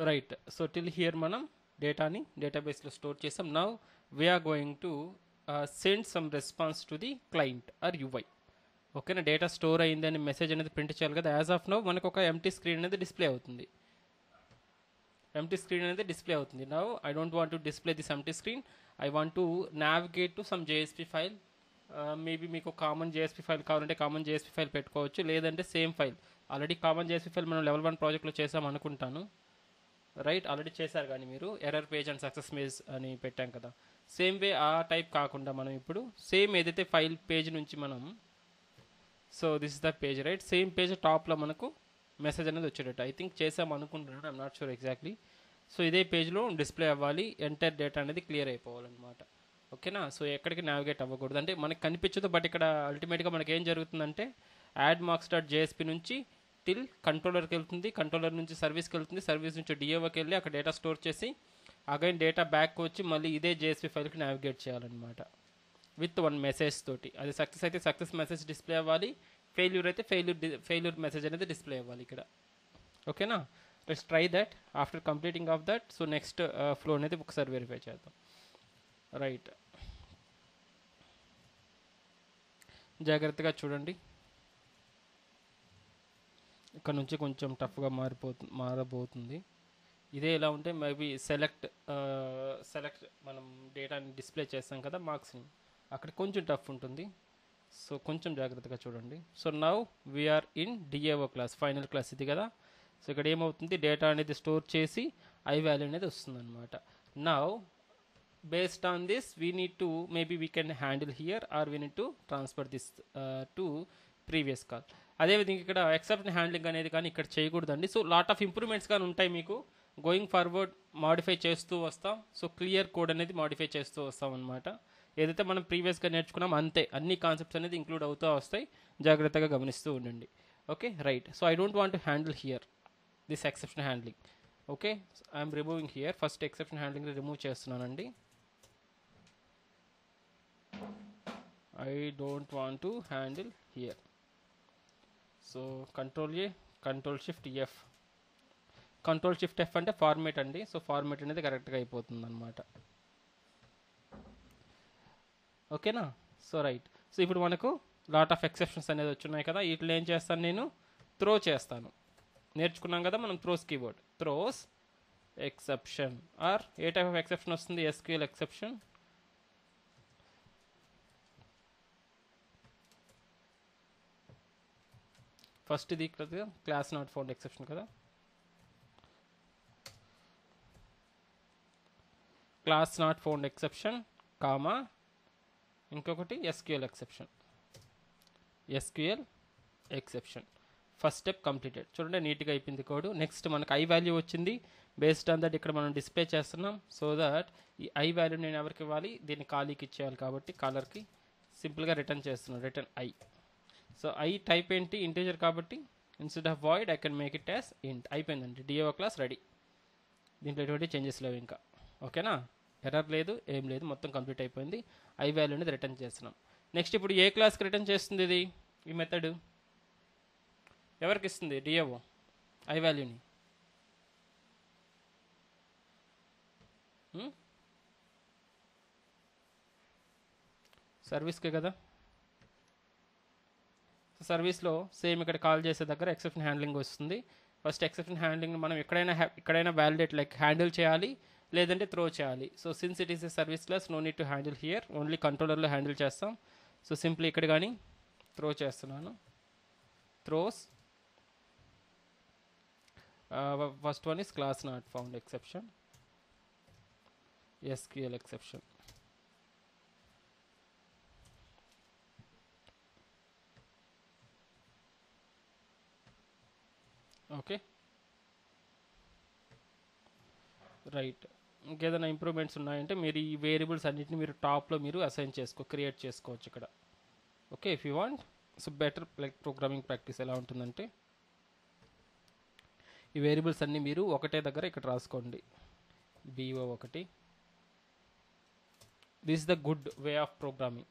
Right. So till here మనం డేటాని డేటాబేస్లో స్టోర్ చేసాం. Now we are going to send some response to the client or UI. ఓకేనా, data store అయిందని message అనేది ప్రింట్ చేయాలి కదా. యాజ్ ఆఫ్ నౌ మనకు ఒక ఎంటీ స్క్రీన్ అనేది డిస్ప్లే అవుతుంది. ఎంటీ స్క్రీన్ అనేది డిస్ప్లే అవుతుంది. Now I don't want to display this empty screen. I want to navigate to some JSP file. Maybe మీకు కామన్ జేఎస్పీ ఫైల్ కావాలంటే కామన్ జేఎస్పీ ఫైల్ పెట్టుకోవచ్చు, లేదంటే same file. Already common JSP file మనం level 1 ప్రాజెక్ట్లో చేసాం అనుకుంటాను. Right, already చేశారు కానీ మీరు error page and success page అని పెట్టాం కదా. సేమ్ వే ఆ టైప్ కాకుండా మనం ఇప్పుడు సేమ్ ఏదైతే ఫైల్ పేజ్ నుంచి మనం, so this is the page right, same page టాప్లో మనకు మెసేజ్ అనేది వచ్చేటట్టు ఐ థింక్ చేసాం అనుకుంటున్నాను. I'm not sure exactly. So ఇదే పేజ్లో డిస్ప్లే అవ్వాలి, ఎంటైర్ డేటా అనేది క్లియర్ అయిపోవాలన్నమాట. ఓకేనా, సో ఎక్కడికి నావిగేట్ అవ్వకూడదు. అంటే మనకి కనిపించదు, బట్ ఇక్కడ అల్టిమేట్గా మనకి ఏం జరుగుతుందంటే యాడ్ మార్క్స్ డాట్ జేఎస్పీ నుంచి టిల్ కంట్రోలర్కి వెళ్తుంది, కంట్రోలర్ నుంచి సర్వీస్కి వెళ్తుంది, సర్వీస్ నుంచి డిఏఓకి వెళ్ళి అక్కడ డేటా స్టోర్ చేసి అగైన్ డేటా బ్యాక్ వచ్చి మళ్ళీ ఇదే జేఎస్పీ ఫైల్కి నావిగేట్ చేయాలన్నమాట విత్ వన్ మెసేజ్ తోటి. అది సక్సెస్ అయితే సక్సెస్ మెసేజ్ డిస్ప్లే అవ్వాలి, ఫెయిల్యూర్ అయితే ఫెయిల్యూర్ మెసేజ్ అనేది డిస్ప్లే అవ్వాలి ఇక్కడ. ఓకేనా, let's try that after completing of that. So next flow అనేది ఒకసారి వెరిఫై చేద్దాం. రైట్, జాగ్రత్తగా చూడండి. ఇక్కడ నుంచి కొంచెం టఫ్గా మారబోతుంది. ఇదే ఇలా ఉంటే మేబీ సెలెక్ట్ మనం డేటాని డిస్ప్లే చేస్తాం కదా మార్క్స్ని, అక్కడ కొంచెం టఫ్ ఉంటుంది. సో కొంచెం జాగ్రత్తగా చూడండి. So now we are in DAO class, final class ఇది కదా. సో ఇక్కడ ఏమవుతుంది, డేటా అనేది స్టోర్ చేసి ఐ వాల్యూ అనేది వస్తుంది అనమాట. Now based on this we need to maybe we can handle here or we need to transfer this to previous call. అదేవిధంగా ఇక్కడ ఎక్సెప్షన్ హ్యాండ్లింగ్ అనేది కానీ ఇక్కడ చేయకూడదండి. సో లాట్ ఆఫ్ ఇంప్రూవ్మెంట్స్ కానీ ఉంటాయి మీకు గోయింగ్ ఫార్వర్డ్, మాడిఫై చేస్తూ వస్తాం. సో క్లియర్ కోడ్ అనేది మాడిఫై చేస్తూ వస్తాం అనమాట. ఏదైతే మనం ప్రీవియస్గా నేర్చుకున్నాం అంతే, అన్ని కాన్సెప్ట్స్ అనేది ఇంక్లూడ్ అవుతూ వస్తాయి, జాగ్రత్తగా గమనిస్తూ ఉండండి. Okay right, so I don't want to handle here this exception handling. Okay, I'm removing here. First exception handling remove చేస్తున్నానండి. I don't want to handle here. So control A, control shift F. Control shift F అంటే format అండి. So format అనేది కరెక్ట్గా అయిపోతుంది అనమాట. ఓకేనా, so right. So ఇప్పుడు మనకు లాట్ ఆఫ్ ఎక్సెప్షన్స్ అనేది వచ్చున్నాయి కదా, వీటిలో ఏం చేస్తాను నేను, త్రో చేస్తాను. నేర్చుకున్నాం కదా మనం throws keyword, throws exception. Or a type of exception వస్తుంది, ఎస్క్యూఎల్ ఎక్సెప్షన్. ఫస్ట్ ఇది క్లాస్ నాట్ ఫౌండ్ ఎక్సెప్షన్ కదా, class not found exception comma ఇంకొకటి SQL exception. SQL exception first step completed. చూడండి నీట్గా అయిపోయింది కోడ్. నెక్స్ట్ మనకు ఐ వాల్యూ వచ్చింది. Based on that ఇక్కడ మనం డిస్ప్లే చేస్తున్నాం. సో దట్ ఈ ఐ వాల్యూ నేను ఎవరికి ఇవ్వాలి, దీన్ని ఖాళీకి ఇచ్చేయాలి కాబట్టి కాలర్కి సింపుల్గా రిటర్న్ చేస్తున్నాను, return I. So I type ఏంటి, ఇంటీజర్ కాబట్టి instead of void I can make it as int. అయిపోయిందండి, డిఏఓ క్లాస్ రెడీ. దీంట్లో ఎటువంటి చేంజెస్ లేవు ఇంకా. ఓకేనా, ఎర్రర్ లేదు, ఏం లేదు, మొత్తం కంప్లీట్ అయిపోయింది. ఐ వాల్యూ అనేది రిటర్న్ చేస్తున్నాం. నెక్స్ట్ ఇప్పుడు ఏ క్లాస్కి రిటర్న్ చేస్తుంది ఇది, ఈ మెథడ్ ఎవరికి ఇస్తుంది, డిఏఓ ఐ వాల్యూని. సర్వీస్కే కదా. సర్వీస్లో సేమ్ ఇక్కడ కాల్ చేసే దగ్గర ఎక్సెప్షన్ హ్యాండ్లింగ్ వస్తుంది. ఫస్ట్ ఎక్సెప్షన్ హ్యాండ్లింగ్ మనం ఎక్కడైనా వ్యాలిడేట్ లైక్ హ్యాండిల్ చేయాలి, లేదంటే త్రో చేయాలి. So since it is a service class, no need to handle here, only కంట్రోలర్లో హ్యాండిల్ చేస్తాం. సో సింప్లీ ఇక్కడ కానీ త్రో చేస్తున్నాను. Throws first one is class not found exception, SQL exception. Okay right. ఇంకేదైనా improvements ఉన్నాయంటే మీరు ఈ వేరియబుల్స్ అన్నింటిని మీరు టాప్లో మీరు అసైన్ క్రియేట్ చేసుకోవచ్చు ఇక్కడ. Okay, if you want. So better like programming practice ఎలా ఉంటుందంటే ఈ వేరియబుల్స్ అన్నీ మీరు ఒకటే దగ్గర ఇక్కడ రాసుకోండి, BO 1. This is the good way of programming.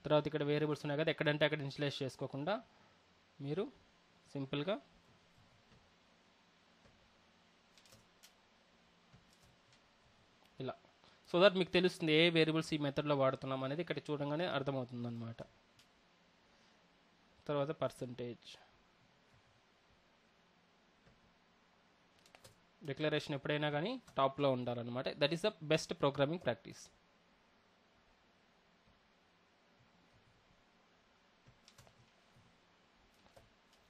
తర్వాత ఇక్కడ వేరియబుల్స్ ఉన్నాయి కదా, ఎక్కడంటే అక్కడ ఇన్స్టలేట్ చేసుకోకుండా మీరు సింపుల్గా సో దట్ మీకు తెలుస్తుంది ఏ వేరియబుల్స్ ఈ మెథడ్లో వాడుతున్నాం అనేది ఇక్కడ చూడంగానే అర్థమవుతుంది అనమాట. తర్వాత పర్సంటేజ్ డిక్లరేషన్ ఎప్పుడైనా కానీ టాప్లో ఉండాలన్నమాట. That is the best programming practice.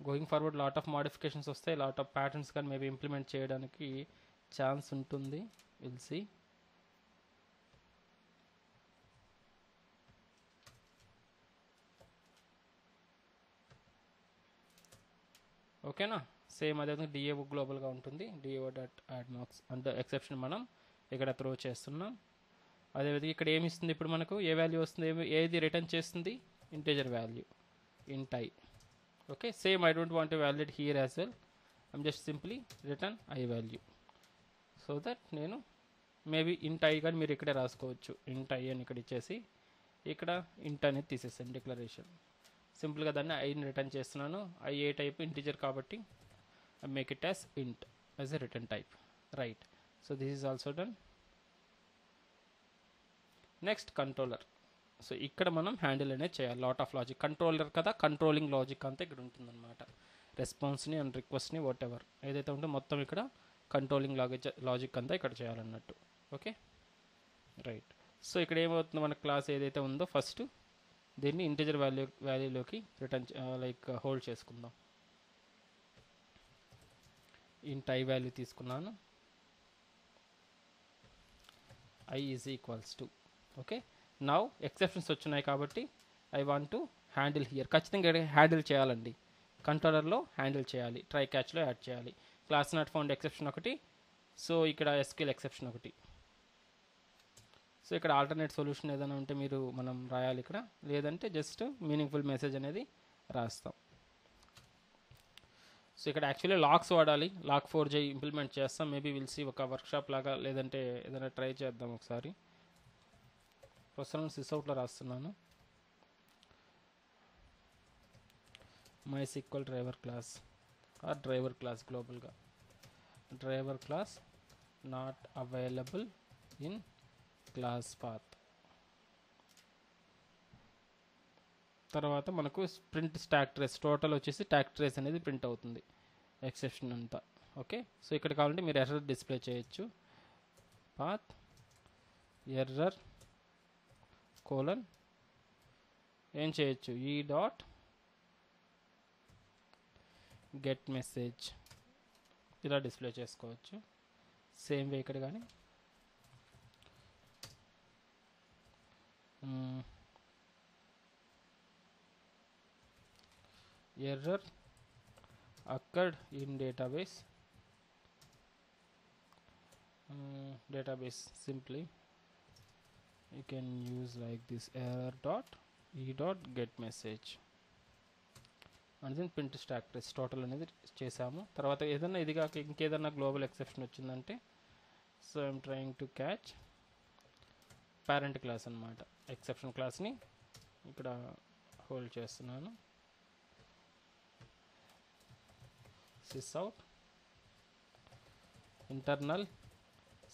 Going forward lot of modifications వస్తాయి, లాట్ ఆఫ్ ప్యాటర్న్స్ కానీ మేబీ ఇంప్లిమెంట్ చేయడానికి ఛాన్స్ ఉంటుంది. Will see. ఓకేనా, సేమ్ అదేవిధంగా డిఏఓ గ్లోబల్గా ఉంటుంది. డిఏఓ డాట్ యాడ్ మార్క్స్ అంటే ఎక్సెప్షన్ మనం ఇక్కడ త్రో చేస్తున్నాం. అదేవిధంగా ఇక్కడ ఏమి ఇస్తుంది, ఇప్పుడు మనకు ఏ వాల్యూ వస్తుంది, ఏది రిటర్న్ చేస్తుంది, ఇంటీజర్ వాల్యూ ఇంట్ I. Okay, same I don't want to valuate here as well. I'm just simply return I value. So that నేను మేబీ ఇంట్ ఐ కానీ మీరు ఇక్కడే రాసుకోవచ్చు. ఇంట్ ఐ అని ఇక్కడ ఇచ్చేసి ఇక్కడ ఇంట్ అనేది తీసేసాను డిక్లరేషన్. సింపుల్గా దాన్ని ఐని రిటర్న్ చేస్తున్నాను. ఐ ఏ టైప్ ఇంటీజర్ కాబట్టి ఐ మేక్ ఇట్ యాజ్ ఇంట్ as a return type. Right, so this is also done. Next controller. So ఇక్కడ మనం హ్యాండిల్ అనేది చేయాలి. లాట్ ఆఫ్ లాజిక్ కంట్రోలర్ కదా, కంట్రోలింగ్ లాజిక్ అంతా ఇక్కడ ఉంటుందన్నమాట. రెస్పాన్స్ని అండ్ రిక్వెస్ట్ని వాట్ ఎవర్ ఏదైతే ఉంటే మొత్తం ఇక్కడ కంట్రోలింగ్ లాజిక్ అంతా ఇక్కడ చేయాలన్నట్టు. Okay, right. సో ఇక్కడ ఏమవుతుంది, మన క్లాస్ ఏదైతే ఉందో ఫస్ట్ దీన్ని ఇంటీజర్ వాల్యూలోకి రిటర్న్ లైక్ హోల్డ్ చేసుకుందాం. ఇంట్ ఐ వాల్యూ తీసుకున్నాను. I is equals to. Okay, now exceptions వచ్చినాయి కాబట్టి I want to handle here. ఖచ్చితంగా హ్యాండిల్ చేయాలండి, కంట్రోలర్లో హ్యాండిల్ చేయాలి, ట్రై క్యాచ్లో యాడ్ చేయాలి. క్లాస్ నాట్ ఫౌండ్ ఎక్సెప్షన్ ఒకటి, సో ఇక్కడ ఎస్క్యూఎల్ ఎక్సెప్షన్ ఒకటి. సో ఇక్కడ ఆల్టర్నేట్ సొల్యూషన్ ఏదైనా ఉంటే మనం రాయాలి ఇక్కడ, లేదంటే జస్ట్ మీనింగ్ఫుల్ మెసేజ్ అనేది రాస్తాం. సో ఇక్కడ యాక్చువల్లీ లాక్స్ వాడాలి. లాక్ 4j ఇంప్లిమెంట్ చేస్తాం. మేబీ విల్ సీ ఒక వర్క్షాప్ లాగా, లేదంటే ఏదైనా ట్రై చేద్దాం ఒకసారి. ప్రస్తుతం సిస్అవుట్లో రాస్తున్నాను. MySQL driver class or driver class గ్లోబల్గా driver class not available in class path. తర్వాత మనకు ప్రింట్ స్టాక్ ట్రేస్, టోటల్ వచ్చేసి స్టాక్ ట్రేస్ అనేది ప్రింట్ అవుతుంది ఎక్సెప్షన్ అంతా. ఓకే, సో ఇక్కడ కావాలంటే మీరు ఎర్రర్ డిస్ప్లే చేయొచ్చు. పాత్ ఎర్రర్ కోలన్ ఏం చేయొచ్చు, ఈ డాట్ గెట్ మెసేజ్ ఇలా డిస్ప్లే చేసుకోవచ్చు. సేమ్ వే ఇక్కడ కానీ error occurred in database. Database simply you can use like this error dot e dot get message and then print stack trace total అనేది చేసాము. తర్వాత ఏదైనా ఇది కాక ఇంకేదైనా గ్లోబల్ ఎక్సెప్షన్ వచ్చిందంటే, so I'm trying to catch parent class అన్నమాట. Exception క్లాస్ని ఇక్కడ హోల్డ్ చేస్తున్నాను. సిస్అవుట్ ఇంటర్నల్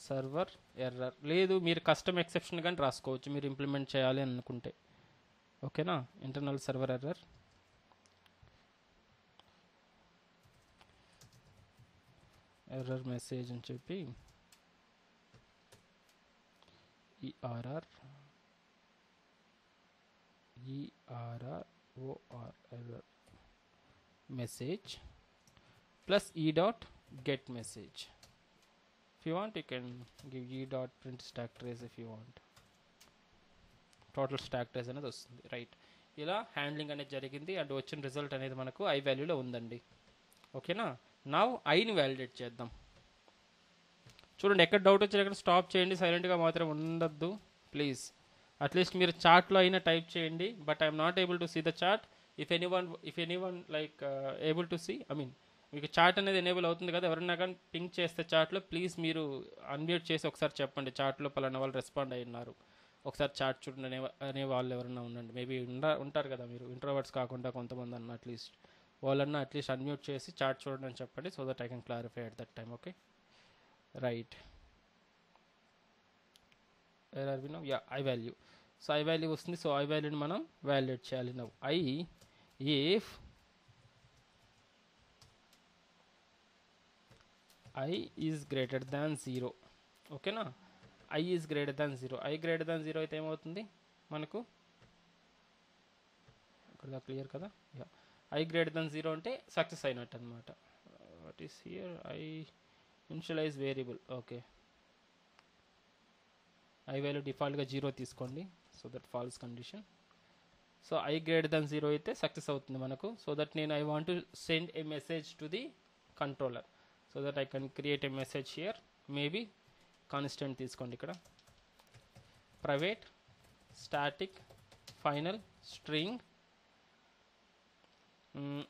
సర్వర్ ఎర్రర్. లేదు, మీరు కస్టమ్ ఎక్సెప్షన్ కానీ రాసుకోవచ్చు మీరు ఇంప్లిమెంట్ చేయాలి అనుకుంటే. ఓకేనా, internal server error error message అని చెప్పి ERR or error message plus e dot get message. If you want you can give e dot print stack trace if you want. Total stack trace అనేది వస్తుంది. Right, ఇలా handling అనేది జరిగింది and వచ్చిన result అనేది మనకు ఐ వాల్యూలో ఉందండి. ఓకేనా, నౌ ఐని వ్యాలిడేట్ చేద్దాం. చూడండి, ఎక్కడ డౌట్ వచ్చినా ఎక్కడ స్టాప్ చేయండి, సైలెంట్గా మాత్రం ఉండద్దు ప్లీజ్. అట్లీస్ట్ మీరు చార్ట్లో అయినా టైప్ చేయండి. But I'm not able to see the chart. If anyone like able to see, I mean మీకు చార్ట్ అనేది ఎనేబుల్ అవుతుంది కదా, ఎవరైనా కానీ పింక్ చేస్తే చార్ట్లో ప్లీజ్ మీరు అన్మ్యూట్ చేసి ఒకసారి చెప్పండి, చార్ట్లో పలానా వాళ్ళు రెస్పాండ్ అయినారు, ఒకసారి చార్ట్ చూడండి అనే వాళ్ళు ఎవరైనా ఉండండి. మేబీ ఉంటారు కదా, మీరు ఇంట్రోవర్ట్స్ కాకుండా కొంతమంది అన్న అట్లీస్ట్ వాళ్ళన్నా అట్లీస్ట్ అన్మ్యూట్ చేసి చార్ట్ చూడండి అని చెప్పండి, so that I can clarify at that time. Okay, right. Where are we now, yeah I value. So I value వస్తుంది. సో ఐ వాల్యూని మనం వాల్యుయేట్ చేయాలి. Now I if I is greater than 0, ఓకేనా. I is greater than 0, I greater than 0 అయితే ఏమవుతుంది మనకు, ఇక్కడ clear కదా, యా ఐ గ్రేటర్ దాన్ 0 అంటే సక్సెస్ అయినట్టు అనమాట. What is here, I initialise variable, okay. I value డిఫాల్ట్గా 0 తీసుకోండి, so that false condition. So I greater than 0 అయితే సక్సెస్ అవుతుంది మనకు. సో దట్ నేను I want to send A message to the controller, so that I can create a message here. Maybe constant తీసుకోండి ఇక్కడ, private static final string.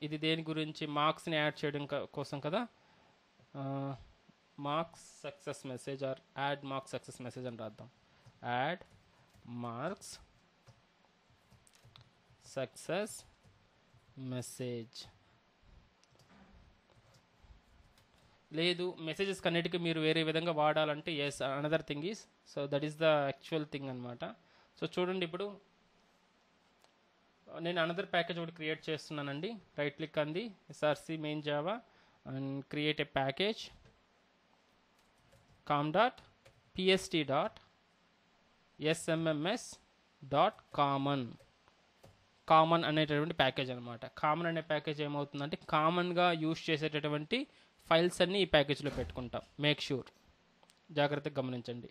ఇది దేని గురించి, మార్క్స్ని add చేయడం కోసం కదా. Marks success message or add marks success message అని రాద్దాం. Add marks success message. లేదు మెసేజెస్ కన్నిటికీ మీరు వేరే విధంగా వాడాలంటే yes, another thing is, so that is the actual thing అనమాట. సో చూడండి, ఇప్పుడు నేను అనదర్ ప్యాకేజ్ ఒకటి క్రియేట్ చేస్తున్నానండి. రైట్ క్లిక్ అంది SRC main Java and create a package com.pst.smms.common. Common అనేటటువంటి ప్యాకేజ్ అనమాట. కామన్ అనే ప్యాకేజ్ ఏమవుతుందంటే కామన్గా యూజ్ చేసేటటువంటి ఫైల్స్ అన్నీ ఈ ప్యాకేజ్లో పెట్టుకుంటాం. మేక్ షూర్, జాగ్రత్తగా గమనించండి.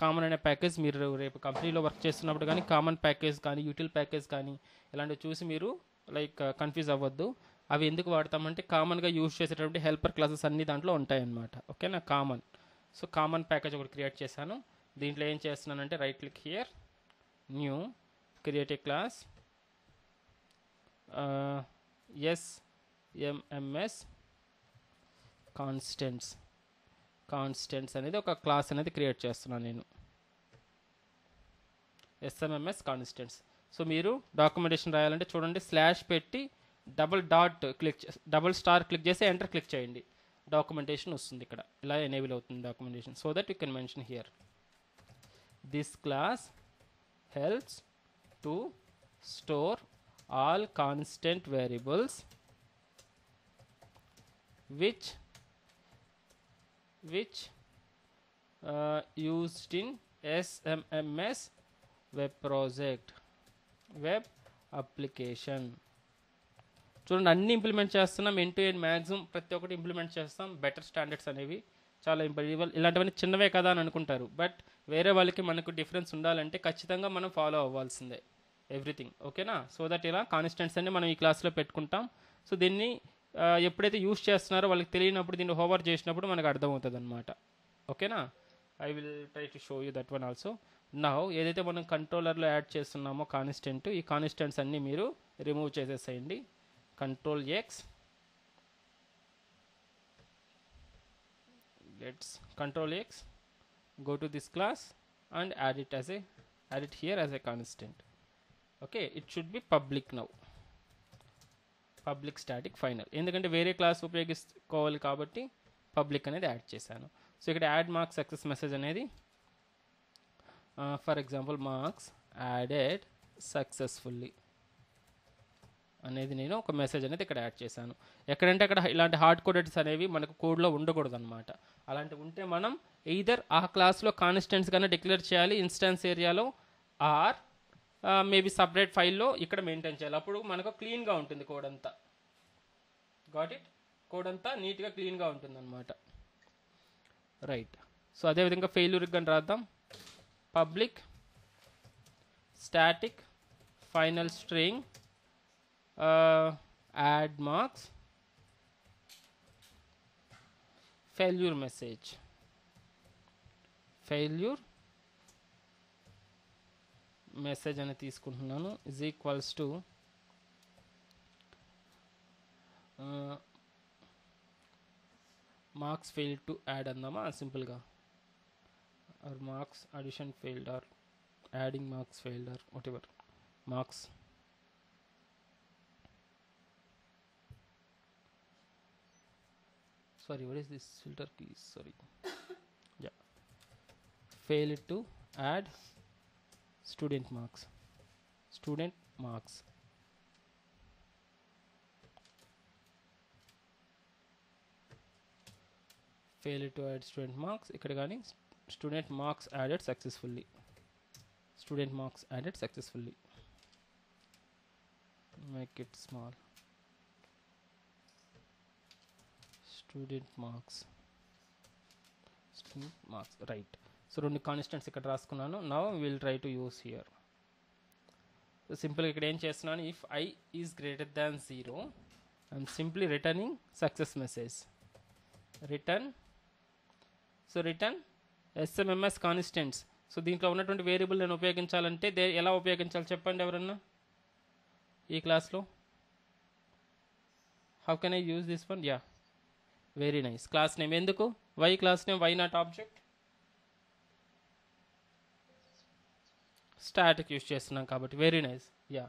కామన్ అనే ప్యాకేజ్ మీరు రేపు కంపెనీలో వర్క్ చేస్తున్నప్పుడు కానీ కామన్ ప్యాకేజ్ కానీ యూటిల్ ప్యాకేజ్ కానీ ఇలాంటివి చూసి మీరు లైక్ కన్ఫ్యూజ్ అవ్వద్దు. అవి ఎందుకు వాడతామంటే కామన్గా యూజ్ చేసేటటువంటి హెల్పర్ క్లాసెస్ అన్ని దాంట్లో ఉంటాయన్నమాట, ఓకేనా. కామన్, సో కామన్ ప్యాకేజ్ ఒకటి క్రియేట్ చేశాను. దీంట్లో ఏం చేస్తున్నానంటే right click here, new, create a class SMMS constants అనేది ఒక క్లాస్ అనేది క్రియేట్ చేస్తున్నాను నేను, SMMS కాన్స్టెంట్స్. సో మీరు డాక్యుమెంటేషన్ రాయాలంటే చూడండి, స్లాష్ పెట్టి డబుల్ స్టార్ క్లిక్ చేసి ఎంటర్ క్లిక్ చేయండి, డాక్యుమెంటేషన్ వస్తుంది ఇక్కడ, ఇలా ఎనేబుల్ అవుతుంది documentation. So that you can mention here this class helps to store all constant variables which used in SMMS web project web application. చూడండి, అన్ని implement చేస్తున్నాం, end to end maximum ప్రతి ఒక్కటి ఇంప్లిమెంట్ చేస్తాం. బెటర్ స్టాండర్డ్స్ అనేవి చాలా ఇలాంటివన్నీ చిన్నవే కదా అని అనుకుంటారు, బట్ వేరే వాళ్ళకి మనకు డిఫరెన్స్ ఉండాలంటే ఖచ్చితంగా మనం ఫాలో అవ్వాల్సిందే ఎవ్రీథింగ్, ఓకేనా. సో దట్ ఇలా కాన్స్టెంట్స్ అన్ని మనం ఈ క్లాస్లో పెట్టుకుంటాం. సో దీన్ని ఎప్పుడైతే యూస్ చేస్తున్నారో వాళ్ళకి తెలియనప్పుడు దీన్ని హోంవర్క్ చేసినప్పుడు మనకు అర్థమవుతుంది అనమాట, ఓకేనా. I will try to show you that one also. Now ఏదైతే మనం కంట్రోలర్లో యాడ్ చేస్తున్నామో కాన్స్టెంట్, ఈ కాన్స్టెంట్స్ అన్నీ మీరు రిమూవ్ చేసేసేయండి. Control X, let's Control X, go to this class and add it here as a constant. Okay, it should be public now, public static final, ఎందుకంటే వేరే class ఉపయోగించుకోవాలి కాబట్టి పబ్లిక్ అనేది యాడ్ చేశాను. సో ఇక్కడ యాడ్ మార్క్స్ సక్సెస్ మెసేజ్ అనేది for example marks added successfully అనేది నేను ఒక మెసేజ్ అనేది ఇక్కడ యాడ్ చేశాను. ఎక్కడంటే అక్కడ ఇలాంటి హార్డ్ కోడెడ్స్ అనేవి మనకు కోడ్లో ఉండకూడదు అనమాట. అలాంటివి ఉంటే మనం ఎయిదర్ ఆ క్లాస్లో కాన్స్టెంట్స్ కానీ డిక్లేర్ చేయాలి ఇన్స్టాన్స్ ఏరియాలో, ఆర్ మేబీ సపరేట్ ఫైల్లో ఇక్కడ మెయింటైన్ చేయాలి. అప్పుడు మనకు క్లీన్గా ఉంటుంది కోడ్ అంతా. గాట్ ఇట్, కోడ్ అంతా నీట్గా క్లీన్గా ఉంటుంది అనమాట. రైట్, సో అదేవిధంగా ఫెయిల్యూర్ కానీ రాద్దాం. Public static final string add marks failure message, failure message అని తీసుకుంటున్నాను is equals to marks failed to add అందామా సింపుల్గా, or marks addition failed or adding marks failed or whatever, marks sorry, what is this filter keys, sorry, yeah, failed to add student marks failure to add student marks ఇక్కడ కానీ student marks added successfully make it small student marks right. So రెండు constants ఇక్కడ రాసుకున్నాను. Now will try to use here. So సింపుల్గా ఇక్కడ ఏం చేస్తున్నాను, if I is greater than 0 I'm simply returning success message. Return SMMS constants. So దీంట్లో ఉన్నటువంటి variable నేను ఉపయోగించాలంటే ఎలా ఉపయోగించాలి చెప్పండి ఎవరన్నా ఈ క్లాస్లో. How can I use this one? Yeah, very nice. Class name ఎందుకు? Why class name? Why not object? Static use చేస్తున్నాం కాబట్టి. Very nice. Yeah,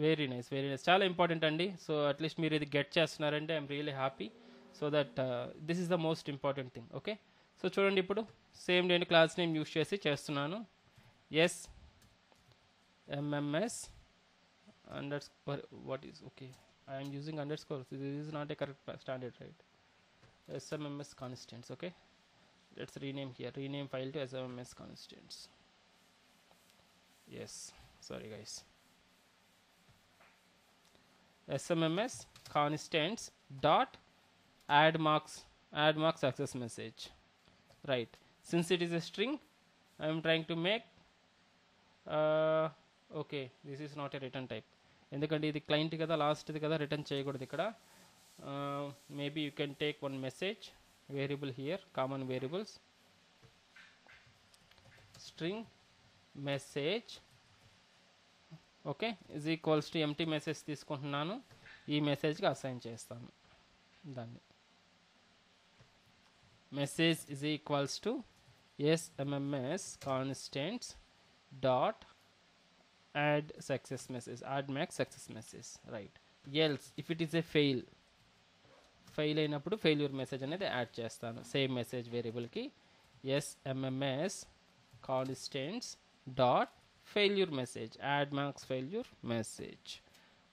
very nice. చాలా ఇంపార్టెంట్ అండి. సో అట్లీస్ట్ మీరు ఇది గెట్ చేస్తున్నారంటే I'm really happy. So that this is the most important thing. Okay, so చూడండి ఇప్పుడు సేమ్ నేను క్లాస్ నేమ్ యూజ్ చేసి చేస్తున్నాను. SMMS underscore what is okay, I am using underscore. This is not a correct standard, right? SMMS constants. Okay, let's rename here. Rename file to SMMS constants. Yes, sorry guys. SMMS constants dot add marks success message. Right, since it is a string I am trying to make okay, this is not a return type ఎందుకంటే ఇది client కదా, లాస్ట్ది కదా, return చేయకూడదు ఇక్కడ. Maybe you can take one message variable here, common variables string message okay is equals to empty message తీసుకుంటున్నాను. ఈ మెసేజ్కి assign చేస్తాను దాన్ని. Message is equals to SMMS constants dot add success message, add max success message, right? Else if it is a fail అయినప్పుడు failure message అనేది add చేస్తాను same message వేరియబుల్కి. SMMS constants dot failure message, add max failure message.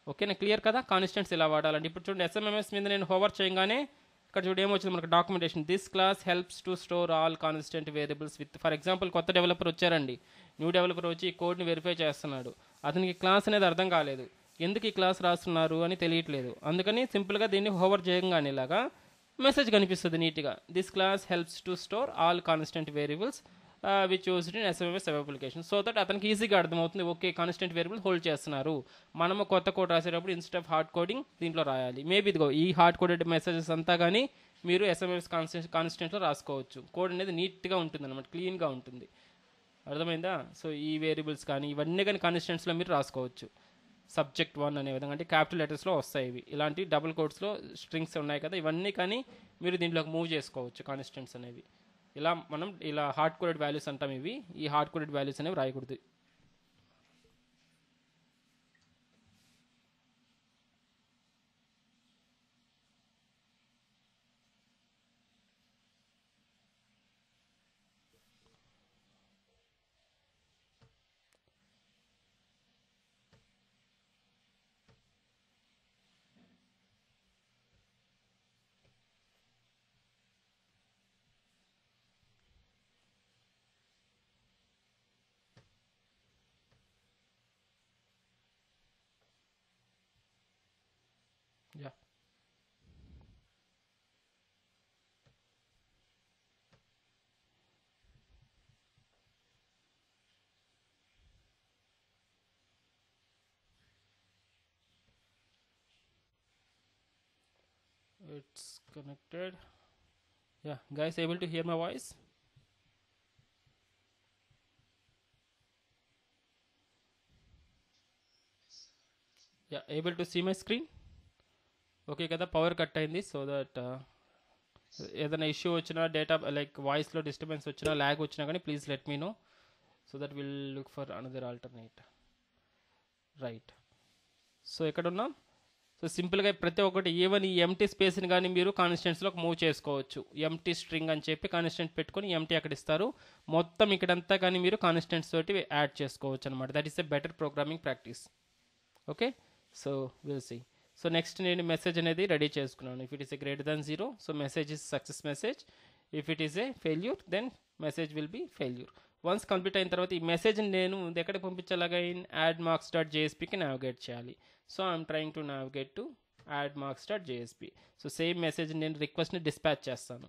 ఓకేనా, clear కదా? Constants ఇలా వాడాలండి. ఇప్పుడు చూడండి SMMS మీద నేను హోవర్ చేయగానే ఇక్కడ చూడండి ఏమొచ్చింది మనకు documentation. This class helps to store all constant variables with. For example కొత్త డెవలపర్ వచ్చారండి, న్యూ డెవలపర్ వచ్చి ఈ కోడ్ని వెరిఫై చేస్తున్నాడు. అతనికి క్లాస్ అనేది అర్థం కాలేదు, ఎందుకు ఈ క్లాస్ రాస్తున్నారు అని తెలియట్లేదు. అందుకని సింపుల్గా దీన్ని హోవర్ చేయగానే ఇలాగా మెసేజ్ కనిపిస్తుంది నీట్గా. This class helps to store all constant variables which used in SMMS web application. So that అతనికి ఈజీగా అర్థమవుతుంది, ఓకే కాన్స్టెంట్ వేరియబుల్ హోల్డ్ చేస్తున్నారు. మనము కొత్త కోడ్ రాసేటప్పుడు ఇన్స్టెడ్ ఆఫ్ హార్డ్ కోడింగ్ దీంట్లో రాయాలి. మేబీ ఇదిగో ఈ హార్డ్ కోడెడ్ మెసేజెస్ అంతా కానీ మీరు SMMS కాన్స్టెంట్లో రాసుకోవచ్చు. కోడ్ అనేది నీట్గా ఉంటుంది అనమాట, క్లీన్గా ఉంటుంది. అర్థమైందా? సో ఈ వేరియబుల్స్ కానీ ఇవన్నీ కానీ కాన్స్టెంట్స్లో మీరు రాసుకోవచ్చు. సబ్జెక్ట్ 1 అనే విధంగా అంటే క్యాపిటల్ లెటర్స్లో వస్తాయి ఇవి. ఇలాంటి డబుల్ కోడ్స్లో స్ట్రింగ్స్ ఉన్నాయి కదా, ఇవన్నీ కానీ మీరు దీంట్లోకి మూవ్ చేసుకోవచ్చు కాన్స్టెంట్స్ అనేవి. ఇలా మనం ఇలా హార్డ్ కోడెడ్ వాల్యూస్ అంటాం ఇవి. ఈ హార్డ్ కోడెడ్ వాల్యూస్ అనేవి రాయకూడదు. Yeah. It's connected. Yeah, guys, able to hear my voice? Yeah, able to see my screen? Okay కదా, పవర్ కట్ అయింది. సో దట్ ఏదైనా ఇష్యూ వచ్చినా, డేటా లైక్ వాయిస్లో డిస్టర్బెన్స్ వచ్చినా, ల్యాగ్ వచ్చినా కానీ please let me know so that will look for another alternate. Right, so ఎక్కడున్నాం? So సింపుల్గా ప్రతి ఒక్కటి ఈవెన్ ఈ ఎంటీ స్పేస్ని కానీ మీరు కాన్స్టెంట్స్లోకి మూవ్ చేసుకోవచ్చు. ఎంటీ స్ట్రింగ్ అని చెప్పి కాన్స్టెంట్ పెట్టుకొని ఎంటీ అక్కడ ఇస్తారు, మొత్తం ఇక్కడంతా కానీ మీరు కాన్స్టెంట్స్ తోటి యాడ్ చేసుకోవచ్చు అనమాట. That is a better programming practice. Okay, so will see. So next నేను మెసేజ్ అనేది రెడీ చేసుకున్నాను. If it is a greater than 0, so message is success message. If it is a failure, then message will be failure. Once complete అయిన తర్వాత ఈ మెసేజ్ని నేను ఎక్కడికి పంపించాలాగా యాడ్ మార్క్స్ డాట్ జేఎస్పీకి నావిగేట్ చేయాలి. So I'm trying to navigate to add marks dot JSP. So same message నేను రిక్వెస్ట్ని డిస్పాచ్ చేస్తాను.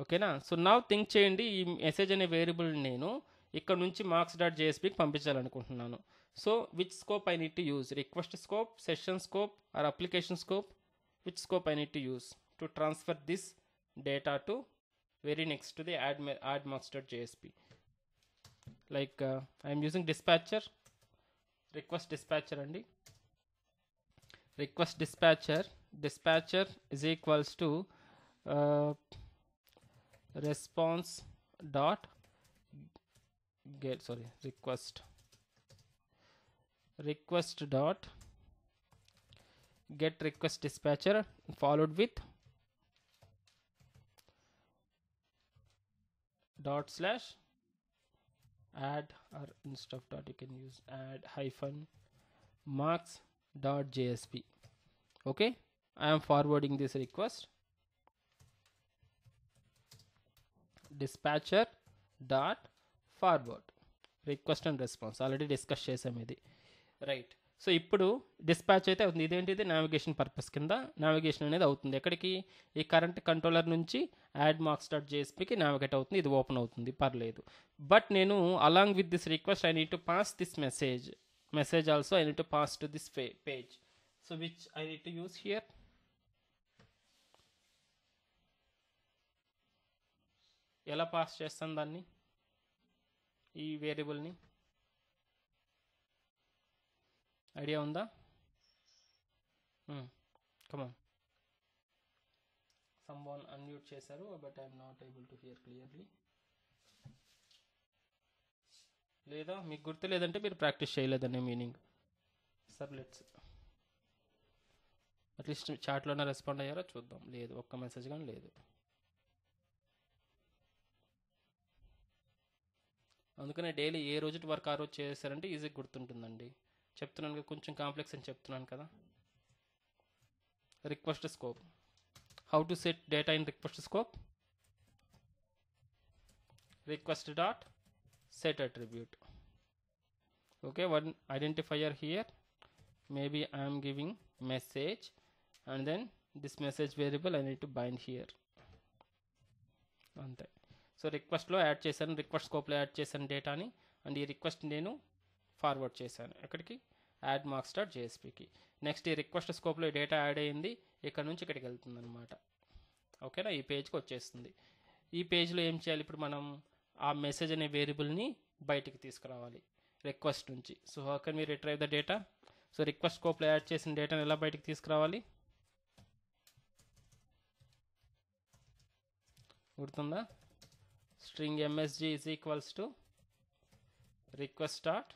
ఓకేనా. సో నా థింక్ చేయండి, ఈ మెసేజ్ అనే వేరియబుల్ నేను ఇక్కడ నుంచి మార్క్స్ డాట్ జేఎస్పీకి పంపించాలనుకుంటున్నాను. So which scope I need to use? Request scope, session scope or application scope? Which scope I need to use to transfer this data to very next to the add marks.jsp? Like I am using dispatcher, request dispatcher andi. Request dispatcher is equals to response dot get request dot get request dispatcher followed with dot slash add, or instead of dot you can use add hyphen marks dot jsp. Okay, I am forwarding this request. Dispatcher dot forward request and response already discuss chesam idi, right? So ఇప్పుడు dispatch అయితే అవుతుంది. ఇదేంటిది navigation purpose కింద navigation అనేది అవుతుంది. ఎక్కడికి? ఈ current controller నుంచి యాడ్ మార్క్స్ డాట్ జేఎస్పీకి నావిగేట్ అవుతుంది. ఇది ఓపెన్ అవుతుంది, పర్లేదు. బట్ నేను along with this request I need to pass this message also I need to pass to this page. So which I need to use here? ఎలా pass చేస్తాను దాన్ని, ఈ వేరియబుల్ని? ఐడియా ఉందా? కమాన్, సమ్వన్ అన్మ్యూట్ చేశారు, but I'm not able to hear clearly. లేదా మీకు గుర్తు లేదంటే మీరు practice చేయలేదనే meaning. Sir let's at least చాట్లోనే రెస్పాండ్ అయ్యారో చూద్దాం. లేదు, ఒక్క మెసేజ్ కానీ లేదు. అందుకనే డైలీ ఏ రోజు వర్క్ ఆ రోజు చేశారంటే ఈజీగా గుర్తుంటుందండి. చెప్తున్నాను, కొంచెం కాంప్లెక్స్ అని చెప్తున్నాను కదా. Request scope, how to set data in request scope? Request dot set attribute. Okay, one identifier here, maybe I'm giving message and then this message variable I need to bind here, అంతే. సో రిక్వెస్ట్లో add చేశాను, request స్కోప్లో add చేశాను డేటాని, and ఈ request నేను forward చేశాను ఎక్కడికి? యాడ్ మార్క్స్ డాట్ జేఎస్పీకి. నెక్స్ట్ ఈ రిక్వెస్ట్ స్కోప్లో డేటా యాడ్ అయ్యింది, ఇక్కడ నుంచి ఇక్కడికి వెళ్తుంది అనమాట. ఓకేనా, ఈ పేజ్కి వచ్చేస్తుంది. ఈ పేజ్లో ఏం చేయాలి ఇప్పుడు మనం? ఆ మెసేజ్ అనే వేరియబుల్ని బయటికి తీసుకురావాలి రిక్వెస్ట్ నుంచి. So how can we retrieve the data? So request స్కోప్లో యాడ్ చేసిన డేటాని ఎలా బయటికి తీసుకురావాలి? గుర్తుందా? String msg is equals to request dot